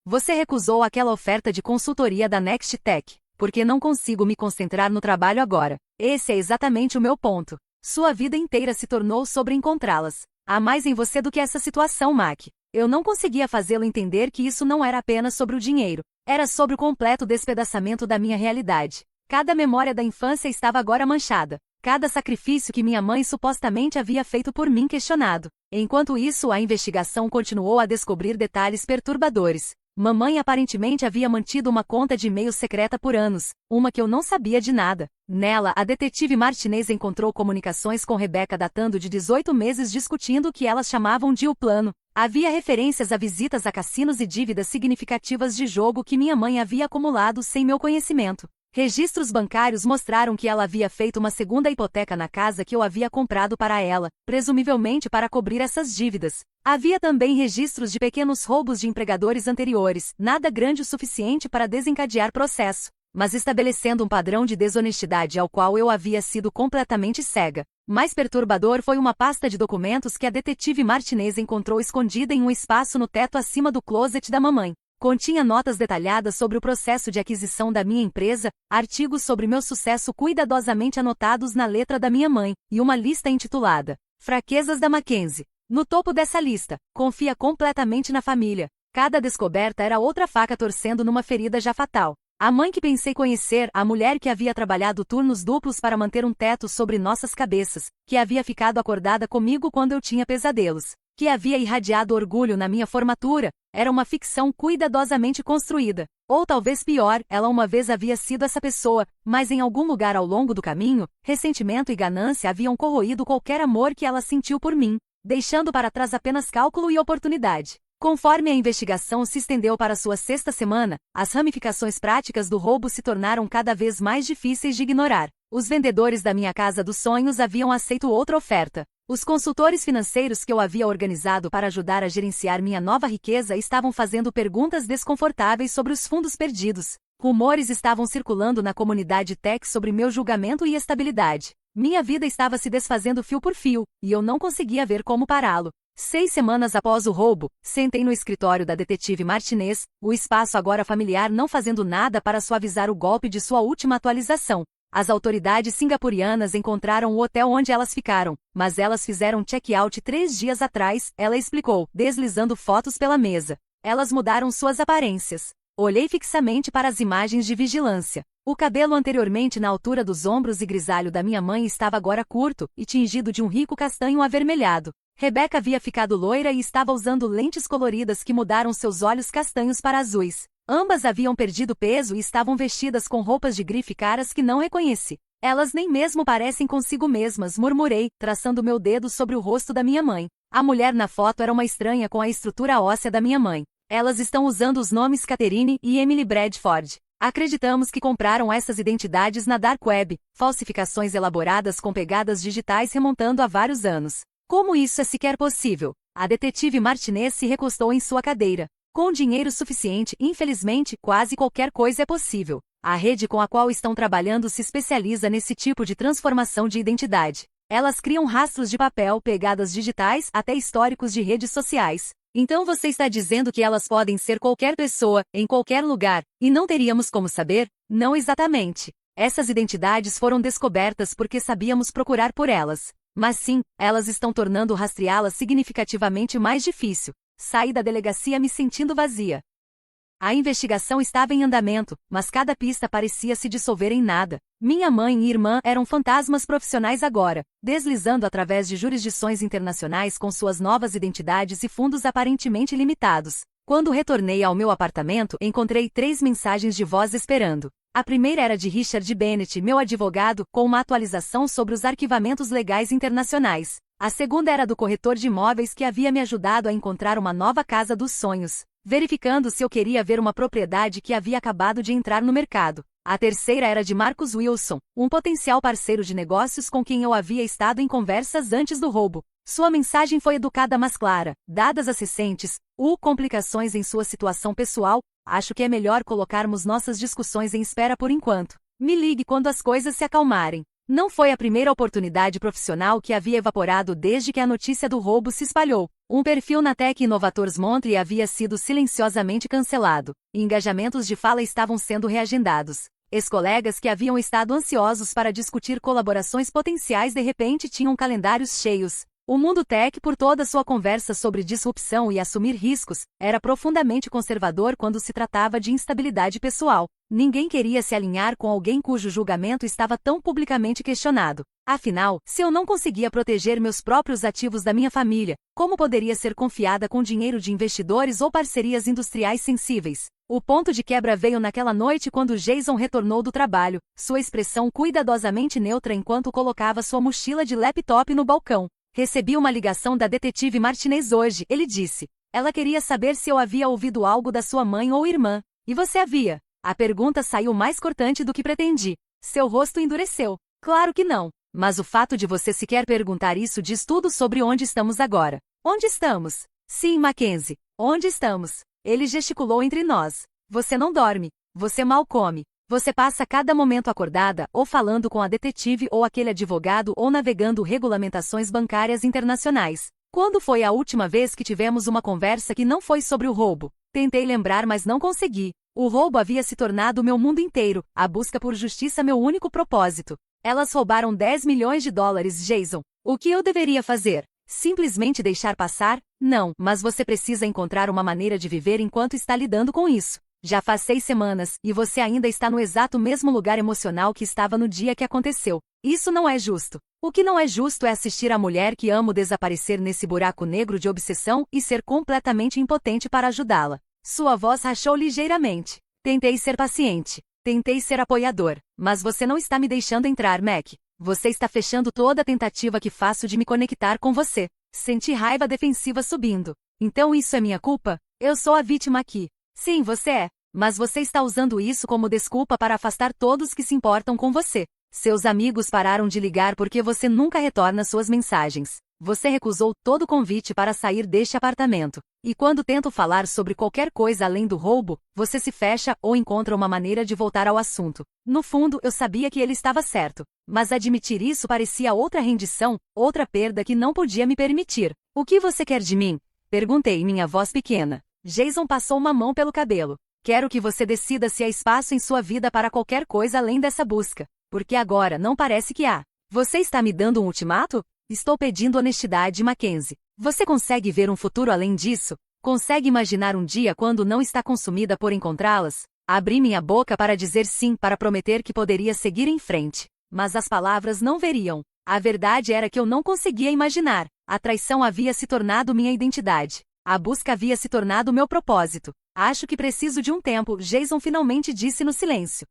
Você recusou aquela oferta de consultoria da Next Tech, porque não consigo me concentrar no trabalho agora. Esse é exatamente o meu ponto. Sua vida inteira se tornou sobre encontrá-las. Há mais em você do que essa situação, Mac. Eu não conseguia fazê-lo entender que isso não era apenas sobre o dinheiro. Era sobre o completo despedaçamento da minha realidade. Cada memória da infância estava agora manchada. Cada sacrifício que minha mãe supostamente havia feito por mim questionado. Enquanto isso, a investigação continuou a descobrir detalhes perturbadores. Mamãe aparentemente havia mantido uma conta de e-mail secreta por anos, uma que eu não sabia de nada. Nela, a detetive Martinez encontrou comunicações com Rebecca datando de 18 meses discutindo o que elas chamavam de o plano. Havia referências a visitas a cassinos e dívidas significativas de jogo que minha mãe havia acumulado sem meu conhecimento. Registros bancários mostraram que ela havia feito uma segunda hipoteca na casa que eu havia comprado para ela, presumivelmente para cobrir essas dívidas. Havia também registros de pequenos roubos de empregadores anteriores, nada grande o suficiente para desencadear processo, mas estabelecendo um padrão de desonestidade ao qual eu havia sido completamente cega. Mais perturbador foi uma pasta de documentos que a detetive Martinez encontrou escondida em um espaço no teto acima do closet da mamãe. Continha notas detalhadas sobre o processo de aquisição da minha empresa, artigos sobre meu sucesso cuidadosamente anotados na letra da minha mãe, e uma lista intitulada Fraquezas da Mackenzie. No topo dessa lista, confia completamente na família. Cada descoberta era outra faca torcendo numa ferida já fatal. A mãe que pensei conhecer, a mulher que havia trabalhado turnos duplos para manter um teto sobre nossas cabeças, que havia ficado acordada comigo quando eu tinha pesadelos, que havia irradiado orgulho na minha formatura, era uma ficção cuidadosamente construída. Ou talvez pior, ela uma vez havia sido essa pessoa, mas em algum lugar ao longo do caminho, ressentimento e ganância haviam corroído qualquer amor que ela sentiu por mim, deixando para trás apenas cálculo e oportunidade. Conforme a investigação se estendeu para sua sexta semana, as ramificações práticas do roubo se tornaram cada vez mais difíceis de ignorar. Os vendedores da minha casa dos sonhos haviam aceito outra oferta. Os consultores financeiros que eu havia organizado para ajudar a gerenciar minha nova riqueza estavam fazendo perguntas desconfortáveis sobre os fundos perdidos. Rumores estavam circulando na comunidade tech sobre meu julgamento e estabilidade. Minha vida estava se desfazendo fio por fio, e eu não conseguia ver como pará-lo. 6 semanas após o roubo, sentei no escritório da detetive Martinez, o espaço agora familiar não fazendo nada para suavizar o golpe de sua última atualização. As autoridades singapurianas encontraram o hotel onde elas ficaram, mas elas fizeram check-out 3 dias atrás, ela explicou, deslizando fotos pela mesa. Elas mudaram suas aparências. Olhei fixamente para as imagens de vigilância. O cabelo anteriormente na altura dos ombros e grisalho da minha mãe estava agora curto e tingido de um rico castanho avermelhado. Rebecca havia ficado loira e estava usando lentes coloridas que mudaram seus olhos castanhos para azuis. Ambas haviam perdido peso e estavam vestidas com roupas de grife caras que não reconheci. Elas nem mesmo parecem consigo mesmas, murmurei, traçando meu dedo sobre o rosto da minha mãe. A mulher na foto era uma estranha com a estrutura óssea da minha mãe. Elas estão usando os nomes Catherine e Emily Bradford. Acreditamos que compraram essas identidades na Dark Web, falsificações elaboradas com pegadas digitais remontando a vários anos. Como isso é sequer possível? A detetive Martinez se recostou em sua cadeira. Com dinheiro suficiente, infelizmente, quase qualquer coisa é possível. A rede com a qual estão trabalhando se especializa nesse tipo de transformação de identidade. Elas criam rastros de papel, pegadas digitais, até históricos de redes sociais. Então você está dizendo que elas podem ser qualquer pessoa, em qualquer lugar, e não teríamos como saber? Não exatamente. Essas identidades foram descobertas porque sabíamos procurar por elas. Mas sim, elas estão tornando rastreá-las significativamente mais difícil. Saí da delegacia me sentindo vazia. A investigação estava em andamento, mas cada pista parecia se dissolver em nada. Minha mãe e irmã eram fantasmas profissionais agora, deslizando através de jurisdições internacionais com suas novas identidades e fundos aparentemente limitados. Quando retornei ao meu apartamento, encontrei 3 mensagens de voz esperando. A primeira era de Richard Bennett, meu advogado, com uma atualização sobre os arquivamentos legais internacionais. A segunda era do corretor de imóveis que havia me ajudado a encontrar uma nova casa dos sonhos, verificando se eu queria ver uma propriedade que havia acabado de entrar no mercado. A terceira era de Marcus Wilson, um potencial parceiro de negócios com quem eu havia estado em conversas antes do roubo. Sua mensagem foi educada mas clara. Dadas as recentes complicações em sua situação pessoal, acho que é melhor colocarmos nossas discussões em espera por enquanto. Me ligue quando as coisas se acalmarem. Não foi a primeira oportunidade profissional que havia evaporado desde que a notícia do roubo se espalhou. Um perfil na Tech Innovators Montre havia sido silenciosamente cancelado. E engajamentos de fala estavam sendo reagendados. Ex-colegas que haviam estado ansiosos para discutir colaborações potenciais de repente tinham calendários cheios. O mundo tech, por toda sua conversa sobre disrupção e assumir riscos, era profundamente conservador quando se tratava de instabilidade pessoal. Ninguém queria se alinhar com alguém cujo julgamento estava tão publicamente questionado. Afinal, se eu não conseguia proteger meus próprios ativos da minha família, como poderia ser confiada com dinheiro de investidores ou parcerias industriais sensíveis? O ponto de quebra veio naquela noite quando Jason retornou do trabalho, sua expressão cuidadosamente neutra enquanto colocava sua mochila de laptop no balcão. Recebi uma ligação da detetive Martinez hoje, ele disse. Ela queria saber se eu havia ouvido algo da sua mãe ou irmã. E você havia? A pergunta saiu mais cortante do que pretendi. Seu rosto endureceu. Claro que não. Mas o fato de você sequer perguntar isso diz tudo sobre onde estamos agora. Onde estamos? Sim, Mackenzie. Onde estamos? Ele gesticulou entre nós. Você não dorme. Você mal come. Você passa cada momento acordada, ou falando com a detetive ou aquele advogado ou navegando regulamentações bancárias internacionais. Quando foi a última vez que tivemos uma conversa que não foi sobre o roubo? Tentei lembrar, mas não consegui. O roubo havia se tornado meu mundo inteiro, a busca por justiça meu único propósito. Elas roubaram 10 milhões de dólares, Jason. O que eu deveria fazer? Simplesmente deixar passar? Não, mas você precisa encontrar uma maneira de viver enquanto está lidando com isso. Já faz 6 semanas, e você ainda está no exato mesmo lugar emocional que estava no dia que aconteceu. Isso não é justo. O que não é justo é assistir a mulher que amo desaparecer nesse buraco negro de obsessão e ser completamente impotente para ajudá-la. Sua voz rachou ligeiramente. Tentei ser paciente. Tentei ser apoiador. Mas você não está me deixando entrar, Mac. Você está fechando toda a tentativa que faço de me conectar com você. Senti raiva defensiva subindo. Então isso é minha culpa? Eu sou a vítima aqui. Sim, você é. Mas você está usando isso como desculpa para afastar todos que se importam com você. Seus amigos pararam de ligar porque você nunca retorna suas mensagens. Você recusou todo convite para sair deste apartamento. E quando tento falar sobre qualquer coisa além do roubo, você se fecha ou encontra uma maneira de voltar ao assunto. No fundo, eu sabia que ele estava certo. Mas admitir isso parecia outra rendição, outra perda que não podia me permitir. O que você quer de mim? Perguntei, minha voz pequena. Jason passou uma mão pelo cabelo. Quero que você decida se há espaço em sua vida para qualquer coisa além dessa busca. Porque agora não parece que há. Você está me dando um ultimato? Estou pedindo honestidade, Mackenzie. Você consegue ver um futuro além disso? Consegue imaginar um dia quando não está consumida por encontrá-las? Abri minha boca para dizer sim, para prometer que poderia seguir em frente. Mas as palavras não veriam. A verdade era que eu não conseguia imaginar. A traição havia se tornado minha identidade. A busca havia se tornado meu propósito. Acho que preciso de um tempo, Jason finalmente disse no silêncio.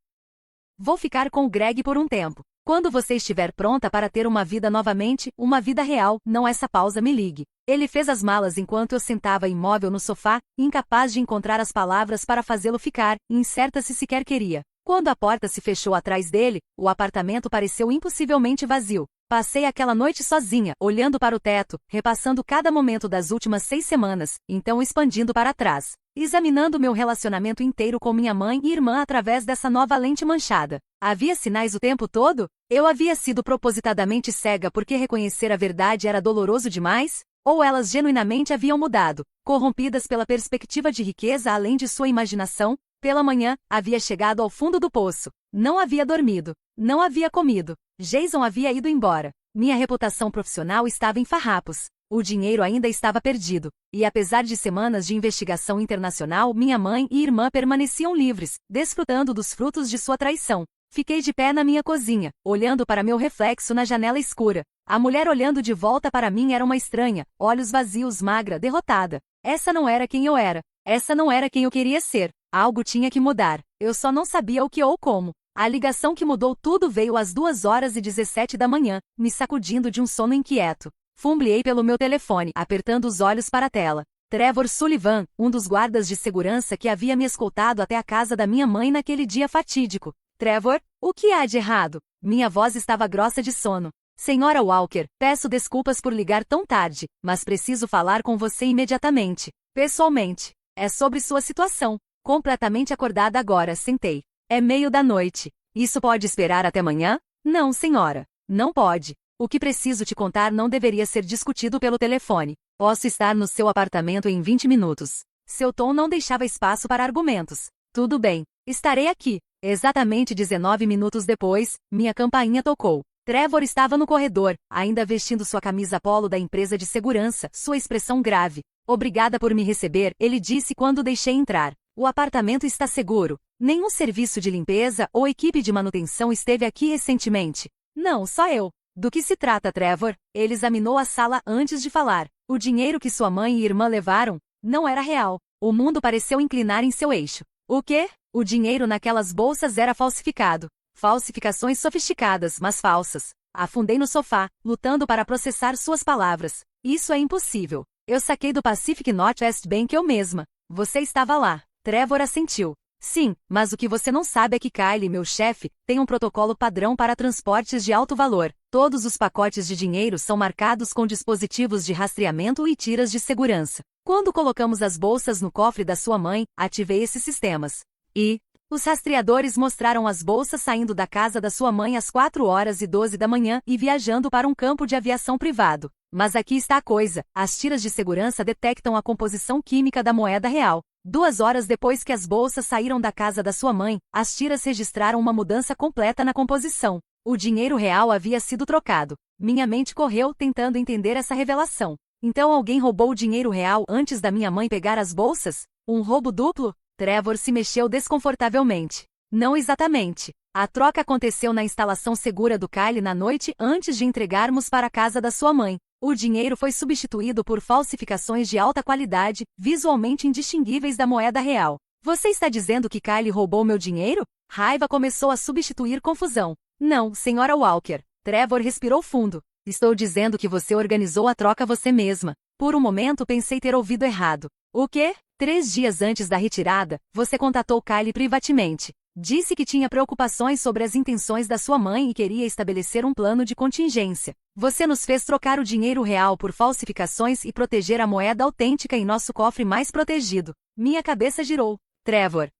Vou ficar com o Greg por um tempo. Quando você estiver pronta para ter uma vida novamente, uma vida real, não essa pausa, me ligue. Ele fez as malas enquanto eu sentava imóvel no sofá, incapaz de encontrar as palavras para fazê-lo ficar, incerta se sequer queria. Quando a porta se fechou atrás dele, o apartamento pareceu impossivelmente vazio. Passei aquela noite sozinha, olhando para o teto, repassando cada momento das últimas 6 semanas, então expandindo para trás. Examinando meu relacionamento inteiro com minha mãe e irmã através dessa nova lente manchada. Havia sinais o tempo todo? Eu havia sido propositadamente cega porque reconhecer a verdade era doloroso demais? Ou elas genuinamente haviam mudado, corrompidas pela perspectiva de riqueza além de sua imaginação? Pela manhã, havia chegado ao fundo do poço. Não havia dormido. Não havia comido. Jason havia ido embora. Minha reputação profissional estava em farrapos. O dinheiro ainda estava perdido. E apesar de semanas de investigação internacional, minha mãe e irmã permaneciam livres, desfrutando dos frutos de sua traição. Fiquei de pé na minha cozinha, olhando para meu reflexo na janela escura. A mulher olhando de volta para mim era uma estranha, olhos vazios, magra, derrotada. Essa não era quem eu era. Essa não era quem eu queria ser. Algo tinha que mudar. Eu só não sabia o que ou como. A ligação que mudou tudo veio às 2h17 da manhã, me sacudindo de um sono inquieto. Fumbleei pelo meu telefone, apertando os olhos para a tela. Trevor Sullivan, um dos guardas de segurança que havia me escoltado até a casa da minha mãe naquele dia fatídico. Trevor, o que há de errado? Minha voz estava grossa de sono. Senhora Walker, peço desculpas por ligar tão tarde, mas preciso falar com você imediatamente. Pessoalmente. É sobre sua situação. Completamente acordada agora, sentei. É meio da noite. Isso pode esperar até amanhã? Não, senhora. Não pode. O que preciso te contar não deveria ser discutido pelo telefone. Posso estar no seu apartamento em 20 minutos. Seu tom não deixava espaço para argumentos. Tudo bem. Estarei aqui. Exatamente 19 minutos depois, minha campainha tocou. Trevor estava no corredor, ainda vestindo sua camisa polo da empresa de segurança, sua expressão grave. Obrigada por me receber, ele disse quando deixei entrar. O apartamento está seguro. Nenhum serviço de limpeza ou equipe de manutenção esteve aqui recentemente. Não, só eu. Do que se trata, Trevor? Ele examinou a sala antes de falar. O dinheiro que sua mãe e irmã levaram não era real. O mundo pareceu inclinar em seu eixo. O quê? O dinheiro naquelas bolsas era falsificado. Falsificações sofisticadas, mas falsas. Afundei no sofá, lutando para processar suas palavras. Isso é impossível. Eu saquei do Pacific Northwest Bank eu mesma. Você estava lá. Trevor assentiu. Sim, mas o que você não sabe é que Kyle, meu chefe, tem um protocolo padrão para transportes de alto valor. Todos os pacotes de dinheiro são marcados com dispositivos de rastreamento e tiras de segurança. Quando colocamos as bolsas no cofre da sua mãe, ativei esses sistemas. E os rastreadores mostraram as bolsas saindo da casa da sua mãe às 4h12 da manhã e viajando para um campo de aviação privado. Mas aqui está a coisa, as tiras de segurança detectam a composição química da moeda real. 2 horas depois que as bolsas saíram da casa da sua mãe, as tiras registraram uma mudança completa na composição. O dinheiro real havia sido trocado. Minha mente correu tentando entender essa revelação. Então alguém roubou o dinheiro real antes da minha mãe pegar as bolsas? Um roubo duplo? Trevor se mexeu desconfortavelmente. Não exatamente. A troca aconteceu na instalação segura do Kyle na noite antes de entregarmos para a casa da sua mãe. O dinheiro foi substituído por falsificações de alta qualidade, visualmente indistinguíveis da moeda real. Você está dizendo que Kyle roubou meu dinheiro? Raiva começou a substituir confusão. Não, senhora Walker. Trevor respirou fundo. Estou dizendo que você organizou a troca você mesma. Por um momento pensei ter ouvido errado. O quê? 3 dias antes da retirada, você contatou Kyle privativamente. Disse que tinha preocupações sobre as intenções da sua mãe e queria estabelecer um plano de contingência. Você nos fez trocar o dinheiro real por falsificações e proteger a moeda autêntica em nosso cofre mais protegido. Minha cabeça girou. Trevor.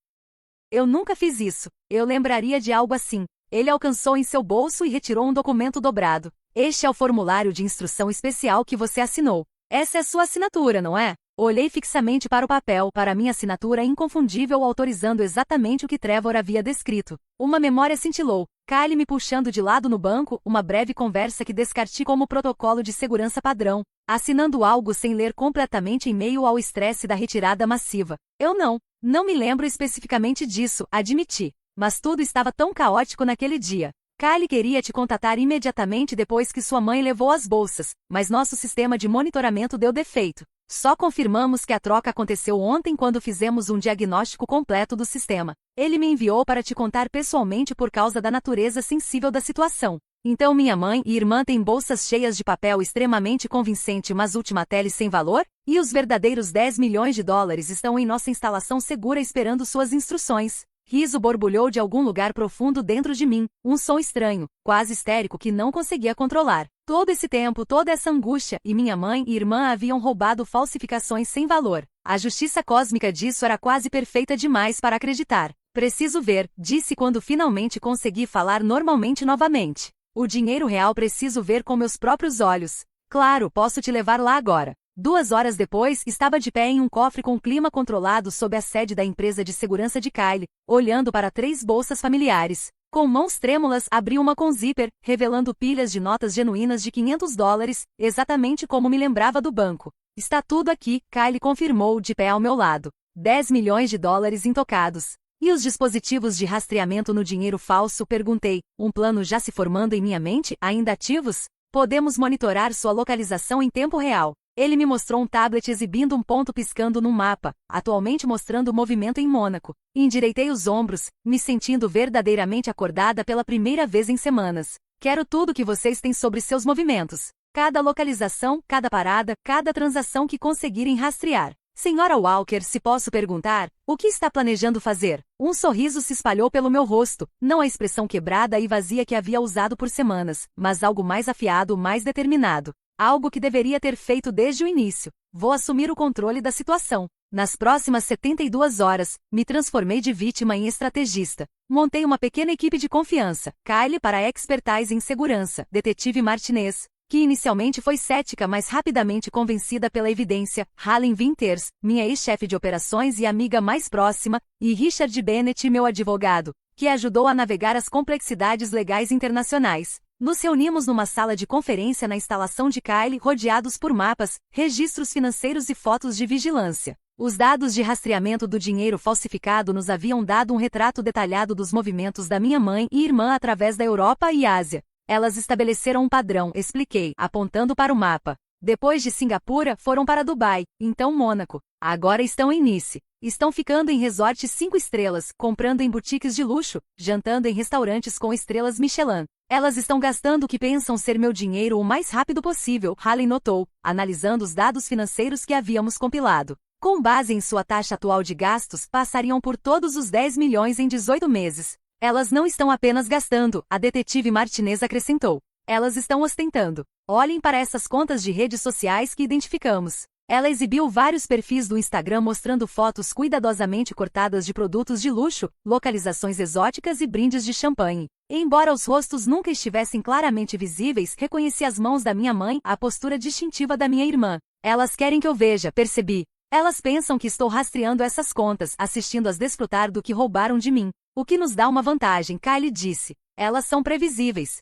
Eu nunca fiz isso. Eu lembraria de algo assim. Ele alcançou em seu bolso e retirou um documento dobrado. Este é o formulário de instrução especial que você assinou. Essa é sua assinatura, não é? Olhei fixamente para o papel, para minha assinatura inconfundível autorizando exatamente o que Trevor havia descrito. Uma memória cintilou. Kyle me puxando de lado no banco, uma breve conversa que descartei como protocolo de segurança padrão, assinando algo sem ler completamente em meio ao estresse da retirada massiva. Eu não me lembro especificamente disso, admiti. Mas tudo estava tão caótico naquele dia. Kyle queria te contatar imediatamente depois que sua mãe levou as bolsas, mas nosso sistema de monitoramento deu defeito. Só confirmamos que a troca aconteceu ontem quando fizemos um diagnóstico completo do sistema. Ele me enviou para te contar pessoalmente por causa da natureza sensível da situação. Então minha mãe e irmã têm bolsas cheias de papel extremamente convincente mas ultimatele sem valor? E os verdadeiros 10 milhões de dólares estão em nossa instalação segura esperando suas instruções. Riso borbulhou de algum lugar profundo dentro de mim, um som estranho, quase histérico que não conseguia controlar. Todo esse tempo, toda essa angústia, e minha mãe e irmã haviam roubado falsificações sem valor. A justiça cósmica disso era quase perfeita demais para acreditar. Preciso ver, disse quando finalmente consegui falar normalmente novamente. O dinheiro real preciso ver com meus próprios olhos. Claro, posso te levar lá agora. 2 horas depois, estava de pé em um cofre com clima controlado sob a sede da empresa de segurança de Kyle, olhando para 3 bolsas familiares. Com mãos trêmulas, abri uma com zíper, revelando pilhas de notas genuínas de $500, exatamente como me lembrava do banco. Está tudo aqui, Kyle confirmou de pé ao meu lado. 10 milhões de dólares intocados. E os dispositivos de rastreamento no dinheiro falso? Perguntei. Um plano já se formando em minha mente, ainda ativos? Podemos monitorar sua localização em tempo real. Ele me mostrou um tablet exibindo um ponto piscando num mapa, atualmente mostrando o movimento em Mônaco. Endireitei os ombros, me sentindo verdadeiramente acordada pela primeira vez em semanas. Quero tudo que vocês têm sobre seus movimentos. Cada localização, cada parada, cada transação que conseguirem rastrear. Senhora Walker, se posso perguntar, o que está planejando fazer? Um sorriso se espalhou pelo meu rosto, não a expressão quebrada e vazia que havia usado por semanas, mas algo mais afiado, mais determinado. Algo que deveria ter feito desde o início. Vou assumir o controle da situação. Nas próximas 72 horas, me transformei de vítima em estrategista. Montei uma pequena equipe de confiança. Kyle para a expertise em segurança. Detetive Martinez, que inicialmente foi cética mas rapidamente convencida pela evidência. Helen Winters, minha ex-chefe de operações e amiga mais próxima. E Richard Bennett, meu advogado, que ajudou a navegar as complexidades legais internacionais. Nos reunimos numa sala de conferência na instalação de Kylie, rodeados por mapas, registros financeiros e fotos de vigilância. Os dados de rastreamento do dinheiro falsificado nos haviam dado um retrato detalhado dos movimentos da minha mãe e irmã através da Europa e Ásia. Elas estabeleceram um padrão, expliquei, apontando para o mapa. Depois de Singapura, foram para Dubai, então Mônaco. Agora estão em Nice. Estão ficando em resorts 5 estrelas, comprando em boutiques de luxo, jantando em restaurantes com estrelas Michelin. Elas estão gastando o que pensam ser meu dinheiro o mais rápido possível, Haley notou, analisando os dados financeiros que havíamos compilado. Com base em sua taxa atual de gastos, passariam por todos os 10 milhões em 18 meses. Elas não estão apenas gastando, a detetive Martinez acrescentou. Elas estão ostentando. Olhem para essas contas de redes sociais que identificamos. Ela exibiu vários perfis do Instagram mostrando fotos cuidadosamente cortadas de produtos de luxo, localizações exóticas e brindes de champanhe. Embora os rostos nunca estivessem claramente visíveis, reconheci as mãos da minha mãe, a postura distintiva da minha irmã. Elas querem que eu veja, percebi. Elas pensam que estou rastreando essas contas, assistindo-as desfrutar do que roubaram de mim. O que nos dá uma vantagem, Kylie disse. Elas são previsíveis.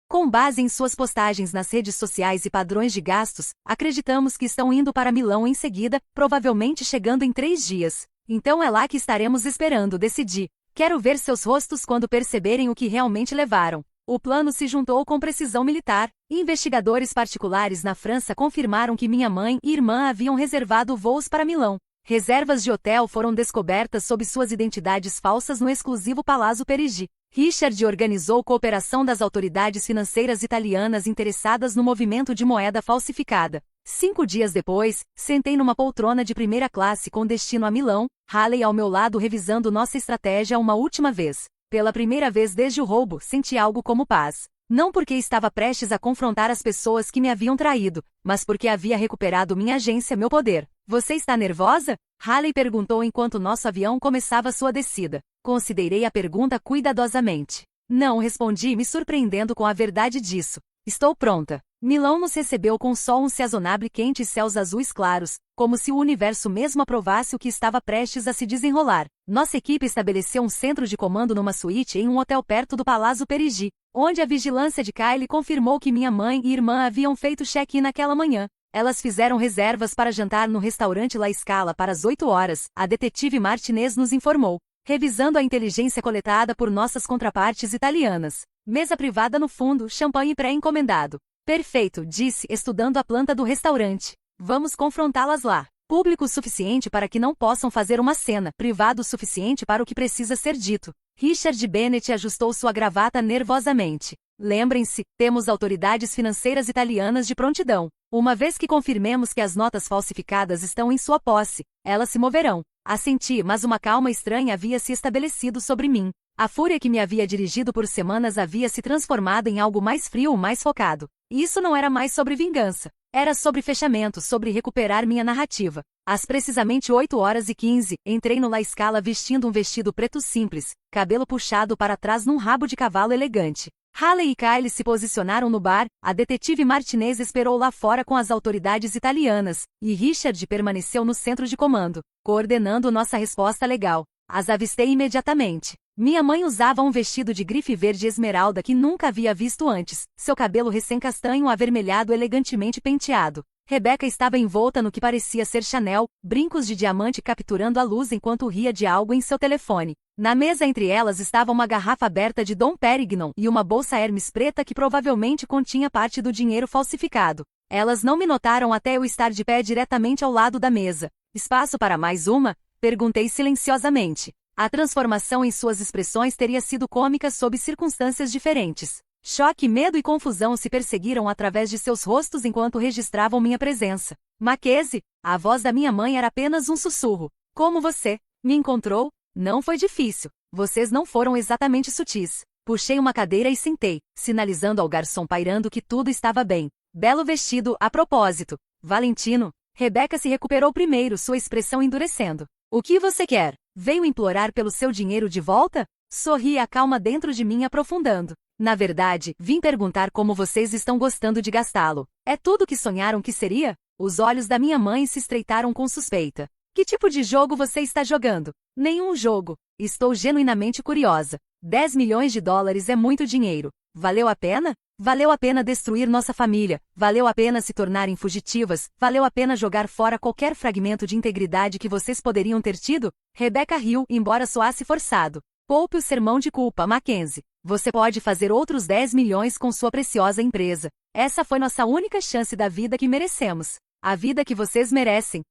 Com base em suas postagens nas redes sociais e padrões de gastos, acreditamos que estão indo para Milão em seguida, provavelmente chegando em 3 dias. Então é lá que estaremos esperando, decidi. Quero ver seus rostos quando perceberem o que realmente levaram. O plano se juntou com precisão militar. Investigadores particulares na França confirmaram que minha mãe e irmã haviam reservado voos para Milão. Reservas de hotel foram descobertas sob suas identidades falsas no exclusivo Palazzo Perigi. Richard organizou cooperação das autoridades financeiras italianas interessadas no movimento de moeda falsificada. 5 dias depois, sentei numa poltrona de primeira classe com destino a Milão, Haley ao meu lado revisando nossa estratégia uma última vez. Pela primeira vez desde o roubo, senti algo como paz. Não porque estava prestes a confrontar as pessoas que me haviam traído, mas porque havia recuperado minha agência, meu poder. Você está nervosa? Haley perguntou enquanto nosso avião começava sua descida. Considerei a pergunta cuidadosamente. Não, respondi, me surpreendendo com a verdade disso. Estou pronta. Milão nos recebeu com sol sazonable quente e céus azuis claros, como se o universo mesmo aprovasse o que estava prestes a se desenrolar. Nossa equipe estabeleceu um centro de comando numa suíte em um hotel perto do Palazzo Perigi, onde a vigilância de Kylie confirmou que minha mãe e irmã haviam feito check-in naquela manhã. Elas fizeram reservas para jantar no restaurante La Scala para as 8 horas, a detetive Martinez nos informou, revisando a inteligência coletada por nossas contrapartes italianas. Mesa privada no fundo, champanhe pré-encomendado. Perfeito, disse, estudando a planta do restaurante. Vamos confrontá-las lá. Público suficiente para que não possam fazer uma cena, privado o suficiente para o que precisa ser dito. Richard Bennett ajustou sua gravata nervosamente. Lembrem-se, temos autoridades financeiras italianas de prontidão. Uma vez que confirmemos que as notas falsificadas estão em sua posse, elas se moverão. Assenti, mas uma calma estranha havia se estabelecido sobre mim. A fúria que me havia dirigido por semanas havia se transformado em algo mais frio, mais focado. Isso não era mais sobre vingança. Era sobre fechamento, sobre recuperar minha narrativa. Às precisamente 8h15, entrei no La Scala vestindo um vestido preto simples, cabelo puxado para trás num rabo de cavalo elegante. Haley e Kylie se posicionaram no bar, a detetive Martinez esperou lá fora com as autoridades italianas, e Richard permaneceu no centro de comando, coordenando nossa resposta legal. As avistei imediatamente. Minha mãe usava um vestido de grife verde esmeralda que nunca havia visto antes, seu cabelo recém-castanho avermelhado elegantemente penteado. Rebecca estava envolta no que parecia ser Chanel, brincos de diamante capturando a luz enquanto ria de algo em seu telefone. Na mesa entre elas estava uma garrafa aberta de Dom Pérignon e uma bolsa Hermes preta que provavelmente continha parte do dinheiro falsificado. Elas não me notaram até eu estar de pé diretamente ao lado da mesa. Espaço para mais uma? Perguntei silenciosamente. A transformação em suas expressões teria sido cômica sob circunstâncias diferentes. Choque, medo e confusão se perseguiram através de seus rostos enquanto registravam minha presença. Mackenzie, a voz da minha mãe era apenas um sussurro. Como você me encontrou? Não foi difícil. Vocês não foram exatamente sutis. Puxei uma cadeira e sentei, sinalizando ao garçom pairando que tudo estava bem. Belo vestido, a propósito. Valentino. Rebecca se recuperou primeiro, sua expressão endurecendo. O que você quer? Veio implorar pelo seu dinheiro de volta? Sorri, a calma dentro de mim aprofundando. Na verdade, vim perguntar como vocês estão gostando de gastá-lo. É tudo que sonharam que seria? Os olhos da minha mãe se estreitaram com suspeita. Que tipo de jogo você está jogando? Nenhum jogo. Estou genuinamente curiosa. 10 milhões de dólares é muito dinheiro. Valeu a pena? Valeu a pena destruir nossa família, valeu a pena se tornarem fugitivas, valeu a pena jogar fora qualquer fragmento de integridade que vocês poderiam ter tido? Rebecca riu, embora soasse forçado. Poupe o sermão de culpa, Mackenzie. Você pode fazer outros 10 milhões com sua preciosa empresa. Essa foi nossa única chance da vida que merecemos. A vida que vocês merecem.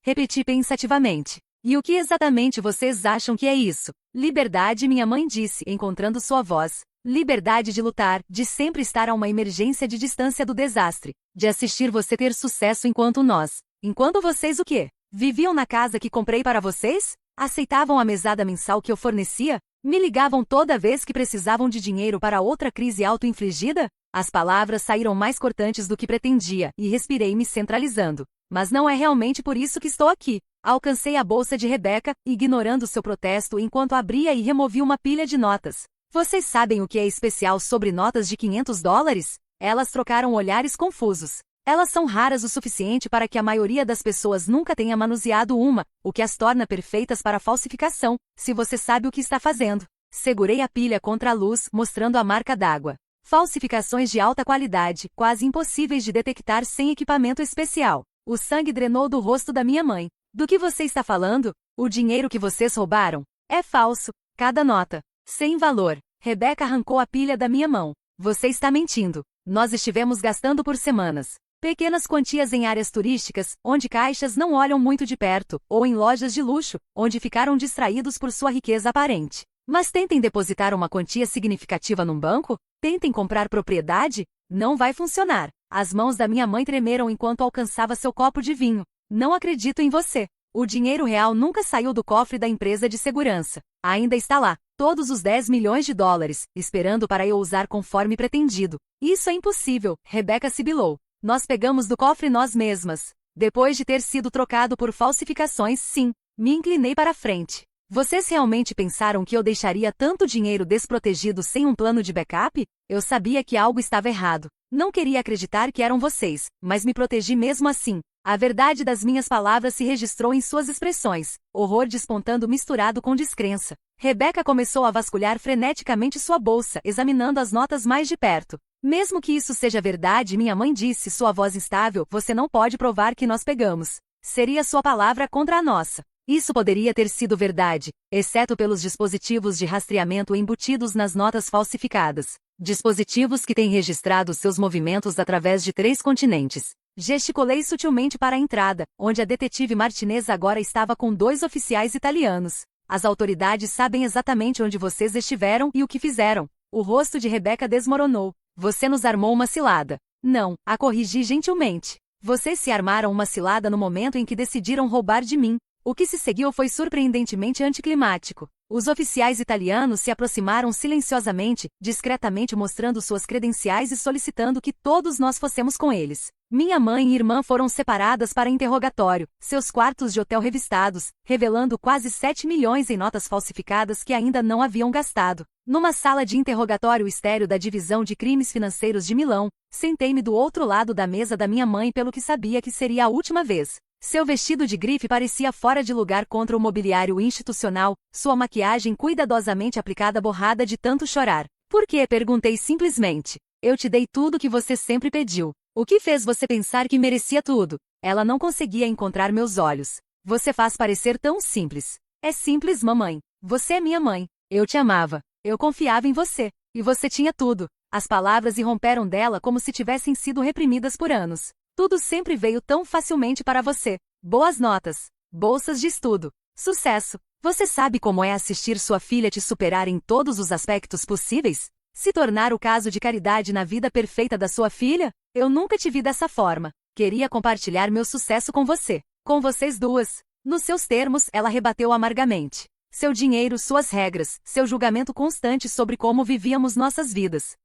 Repeti pensativamente. E o que exatamente vocês acham que é isso? Liberdade, minha mãe disse, encontrando sua voz. Liberdade de lutar, de sempre estar a uma emergência de distância do desastre, de assistir você ter sucesso enquanto vocês o quê? Viviam na casa que comprei para vocês? Aceitavam a mesada mensal que eu fornecia? Me ligavam toda vez que precisavam de dinheiro para outra crise auto-infligida? As palavras saíram mais cortantes do que pretendia, e respirei me centralizando. Mas não é realmente por isso que estou aqui. Alcancei a bolsa de Rebecca, ignorando seu protesto enquanto abria e removia uma pilha de notas. Vocês sabem o que é especial sobre notas de $500? Elas trocaram olhares confusos. Elas são raras o suficiente para que a maioria das pessoas nunca tenha manuseado uma, o que as torna perfeitas para falsificação, se você sabe o que está fazendo. Segurei a pilha contra a luz, mostrando a marca d'água. Falsificações de alta qualidade, quase impossíveis de detectar sem equipamento especial. O sangue drenou do rosto da minha mãe. Do que você está falando? O dinheiro que vocês roubaram? É falso. Cada nota. Sem valor. Rebecca arrancou a pilha da minha mão. Você está mentindo. Nós estivemos gastando por semanas. Pequenas quantias em áreas turísticas, onde caixas não olham muito de perto, ou em lojas de luxo, onde ficaram distraídos por sua riqueza aparente. Mas tentem depositar uma quantia significativa num banco? Tentem comprar propriedade? Não vai funcionar. As mãos da minha mãe tremeram enquanto alcançava seu copo de vinho. Não acredito em você. O dinheiro real nunca saiu do cofre da empresa de segurança. Ainda está lá, todos os 10 milhões de dólares, esperando para eu usar conforme pretendido. Isso é impossível, Rebecca sibilou. Nós pegamos do cofre nós mesmas. Depois de ter sido trocado por falsificações, sim. Me inclinei para a frente. Vocês realmente pensaram que eu deixaria tanto dinheiro desprotegido sem um plano de backup? Eu sabia que algo estava errado. Não queria acreditar que eram vocês, mas me protegi mesmo assim. A verdade das minhas palavras se registrou em suas expressões, horror despontando misturado com descrença. Rebecca começou a vasculhar freneticamente sua bolsa, examinando as notas mais de perto. Mesmo que isso seja verdade, minha mãe disse, sua voz instável, você não pode provar que nós pegamos. Seria sua palavra contra a nossa. Isso poderia ter sido verdade, exceto pelos dispositivos de rastreamento embutidos nas notas falsificadas. Dispositivos que têm registrado seus movimentos através de 3 continentes. Gesticulei sutilmente para a entrada, onde a detetive Martinez agora estava com 2 oficiais italianos. As autoridades sabem exatamente onde vocês estiveram e o que fizeram. O rosto de Rebecca desmoronou. Você nos armou uma cilada. Não, a corrigi gentilmente. Vocês se armaram uma cilada no momento em que decidiram roubar de mim. O que se seguiu foi surpreendentemente anticlimático. Os oficiais italianos se aproximaram silenciosamente, discretamente mostrando suas credenciais e solicitando que todos nós fossemos com eles. Minha mãe e irmã foram separadas para interrogatório, seus quartos de hotel revistados, revelando quase 7 milhões em notas falsificadas que ainda não haviam gastado. Numa sala de interrogatório estéril da Divisão de Crimes Financeiros de Milão, sentei-me do outro lado da mesa da minha mãe pelo que sabia que seria a última vez. Seu vestido de grife parecia fora de lugar contra o mobiliário institucional, sua maquiagem cuidadosamente aplicada borrada de tanto chorar. Por quê? Perguntei simplesmente. Eu te dei tudo que você sempre pediu. O que fez você pensar que merecia tudo? Ela não conseguia encontrar meus olhos. Você faz parecer tão simples. É simples, mamãe. Você é minha mãe. Eu te amava. Eu confiava em você. E você tinha tudo. As palavras irromperam dela como se tivessem sido reprimidas por anos. Tudo sempre veio tão facilmente para você. Boas notas. Bolsas de estudo. Sucesso. Você sabe como é assistir sua filha te superar em todos os aspectos possíveis? Se tornar o caso de caridade na vida perfeita da sua filha? Eu nunca te vi dessa forma. Queria compartilhar meu sucesso com você. Com vocês duas. Nos seus termos, ela rebateu amargamente. Seu dinheiro, suas regras, seu julgamento constante sobre como vivíamos nossas vidas.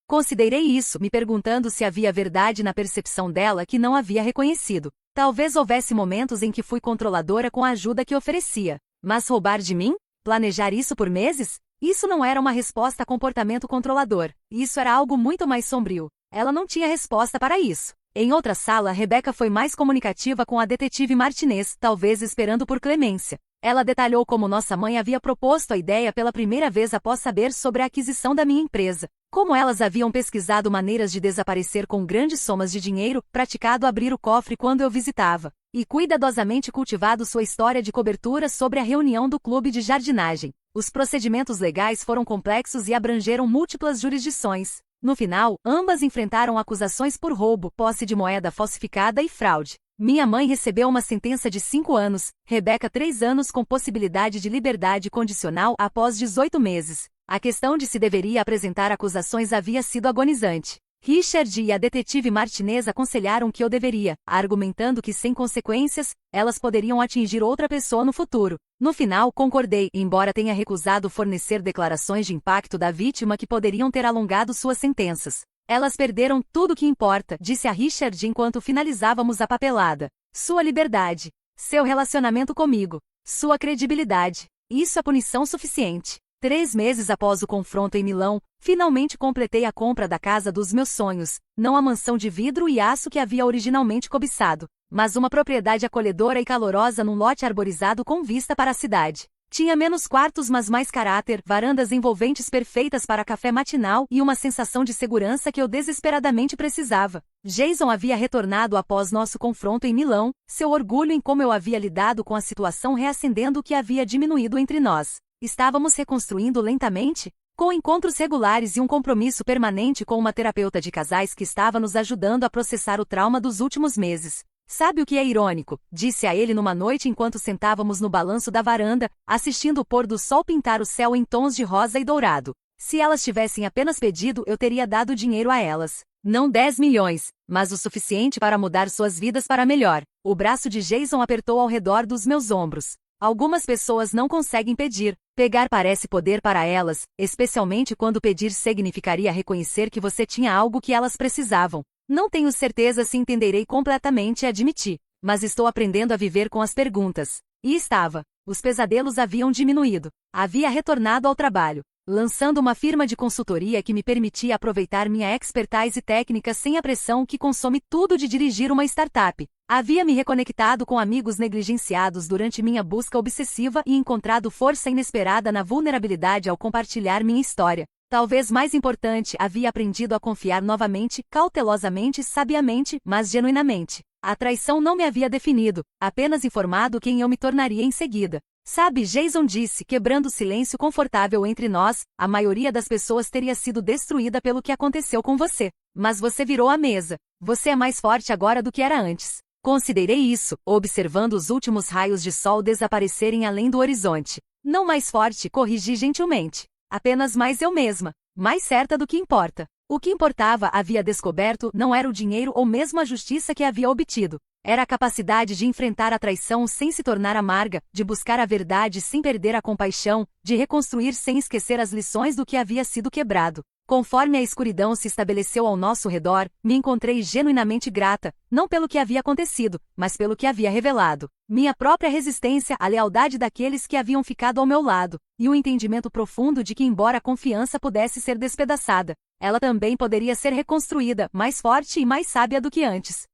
Considerei isso, me perguntando se havia verdade na percepção dela que não havia reconhecido. Talvez houvesse momentos em que fui controladora com a ajuda que oferecia. Mas roubar de mim? Planejar isso por meses? Isso não era uma resposta a comportamento controlador. Isso era algo muito mais sombrio. Ela não tinha resposta para isso. Em outra sala, Rebecca foi mais comunicativa com a detetive Martinez, talvez esperando por clemência. Ela detalhou como nossa mãe havia proposto a ideia pela primeira vez após saber sobre a aquisição da minha empresa. Como elas haviam pesquisado maneiras de desaparecer com grandes somas de dinheiro, praticado abrir o cofre quando eu visitava, e cuidadosamente cultivado sua história de cobertura sobre a reunião do clube de jardinagem. Os procedimentos legais foram complexos e abrangeram múltiplas jurisdições. No final, ambas enfrentaram acusações por roubo, posse de moeda falsificada e fraude. Minha mãe recebeu uma sentença de 5 anos, Rebeca 3 anos com possibilidade de liberdade condicional após 18 meses. A questão de se deveria apresentar acusações havia sido agonizante. Richard e a detetive Martinez aconselharam que eu deveria, argumentando que sem consequências, elas poderiam atingir outra pessoa no futuro. No final, concordei, embora tenha recusado fornecer declarações de impacto da vítima que poderiam ter alongado suas sentenças. Elas perderam tudo o que importa, disse a Richard enquanto finalizávamos a papelada. Sua liberdade. Seu relacionamento comigo. Sua credibilidade. Isso é punição suficiente. 3 meses após o confronto em Milão, finalmente completei a compra da casa dos meus sonhos, não a mansão de vidro e aço que havia originalmente cobiçado, mas uma propriedade acolhedora e calorosa num lote arborizado com vista para a cidade. Tinha menos quartos mas mais caráter, varandas envolventes perfeitas para café matinal e uma sensação de segurança que eu desesperadamente precisava. Jason havia retornado após nosso confronto em Milão, seu orgulho em como eu havia lidado com a situação reacendendo o que havia diminuído entre nós. Estávamos reconstruindo lentamente, com encontros regulares e um compromisso permanente com uma terapeuta de casais que estava nos ajudando a processar o trauma dos últimos meses. Sabe o que é irônico? Disse a ele numa noite enquanto sentávamos no balanço da varanda, assistindo o pôr do sol pintar o céu em tons de rosa e dourado. Se elas tivessem apenas pedido, eu teria dado dinheiro a elas. Não 10 milhões, mas o suficiente para mudar suas vidas para melhor. O braço de Jason apertou ao redor dos meus ombros. Algumas pessoas não conseguem pedir. Pegar parece poder para elas, especialmente quando pedir significaria reconhecer que você tinha algo que elas precisavam. Não tenho certeza se entenderei completamente, admiti, mas estou aprendendo a viver com as perguntas. E estava. Os pesadelos haviam diminuído. Havia retornado ao trabalho, lançando uma firma de consultoria que me permitia aproveitar minha expertise técnica sem a pressão que consome tudo de dirigir uma startup. Havia me reconectado com amigos negligenciados durante minha busca obsessiva e encontrado força inesperada na vulnerabilidade ao compartilhar minha história. Talvez mais importante, havia aprendido a confiar novamente, cautelosamente, sabiamente, mas genuinamente. A traição não me havia definido, apenas informado quem eu me tornaria em seguida. Sabe, Jason disse, quebrando o silêncio confortável entre nós, a maioria das pessoas teria sido destruída pelo que aconteceu com você. Mas você virou a mesa. Você é mais forte agora do que era antes. Considerei isso, observando os últimos raios de sol desaparecerem além do horizonte. Não mais forte, corrigi gentilmente. Apenas mais eu mesma, mais certa do que importa. O que importava, havia descoberto, não era o dinheiro ou mesmo a justiça que havia obtido. Era a capacidade de enfrentar a traição sem se tornar amarga, de buscar a verdade sem perder a compaixão, de reconstruir sem esquecer as lições do que havia sido quebrado. Conforme a escuridão se estabeleceu ao nosso redor, me encontrei genuinamente grata, não pelo que havia acontecido, mas pelo que havia revelado. Minha própria resistência, a lealdade daqueles que haviam ficado ao meu lado, e o entendimento profundo de que embora a confiança pudesse ser despedaçada, ela também poderia ser reconstruída, mais forte e mais sábia do que antes.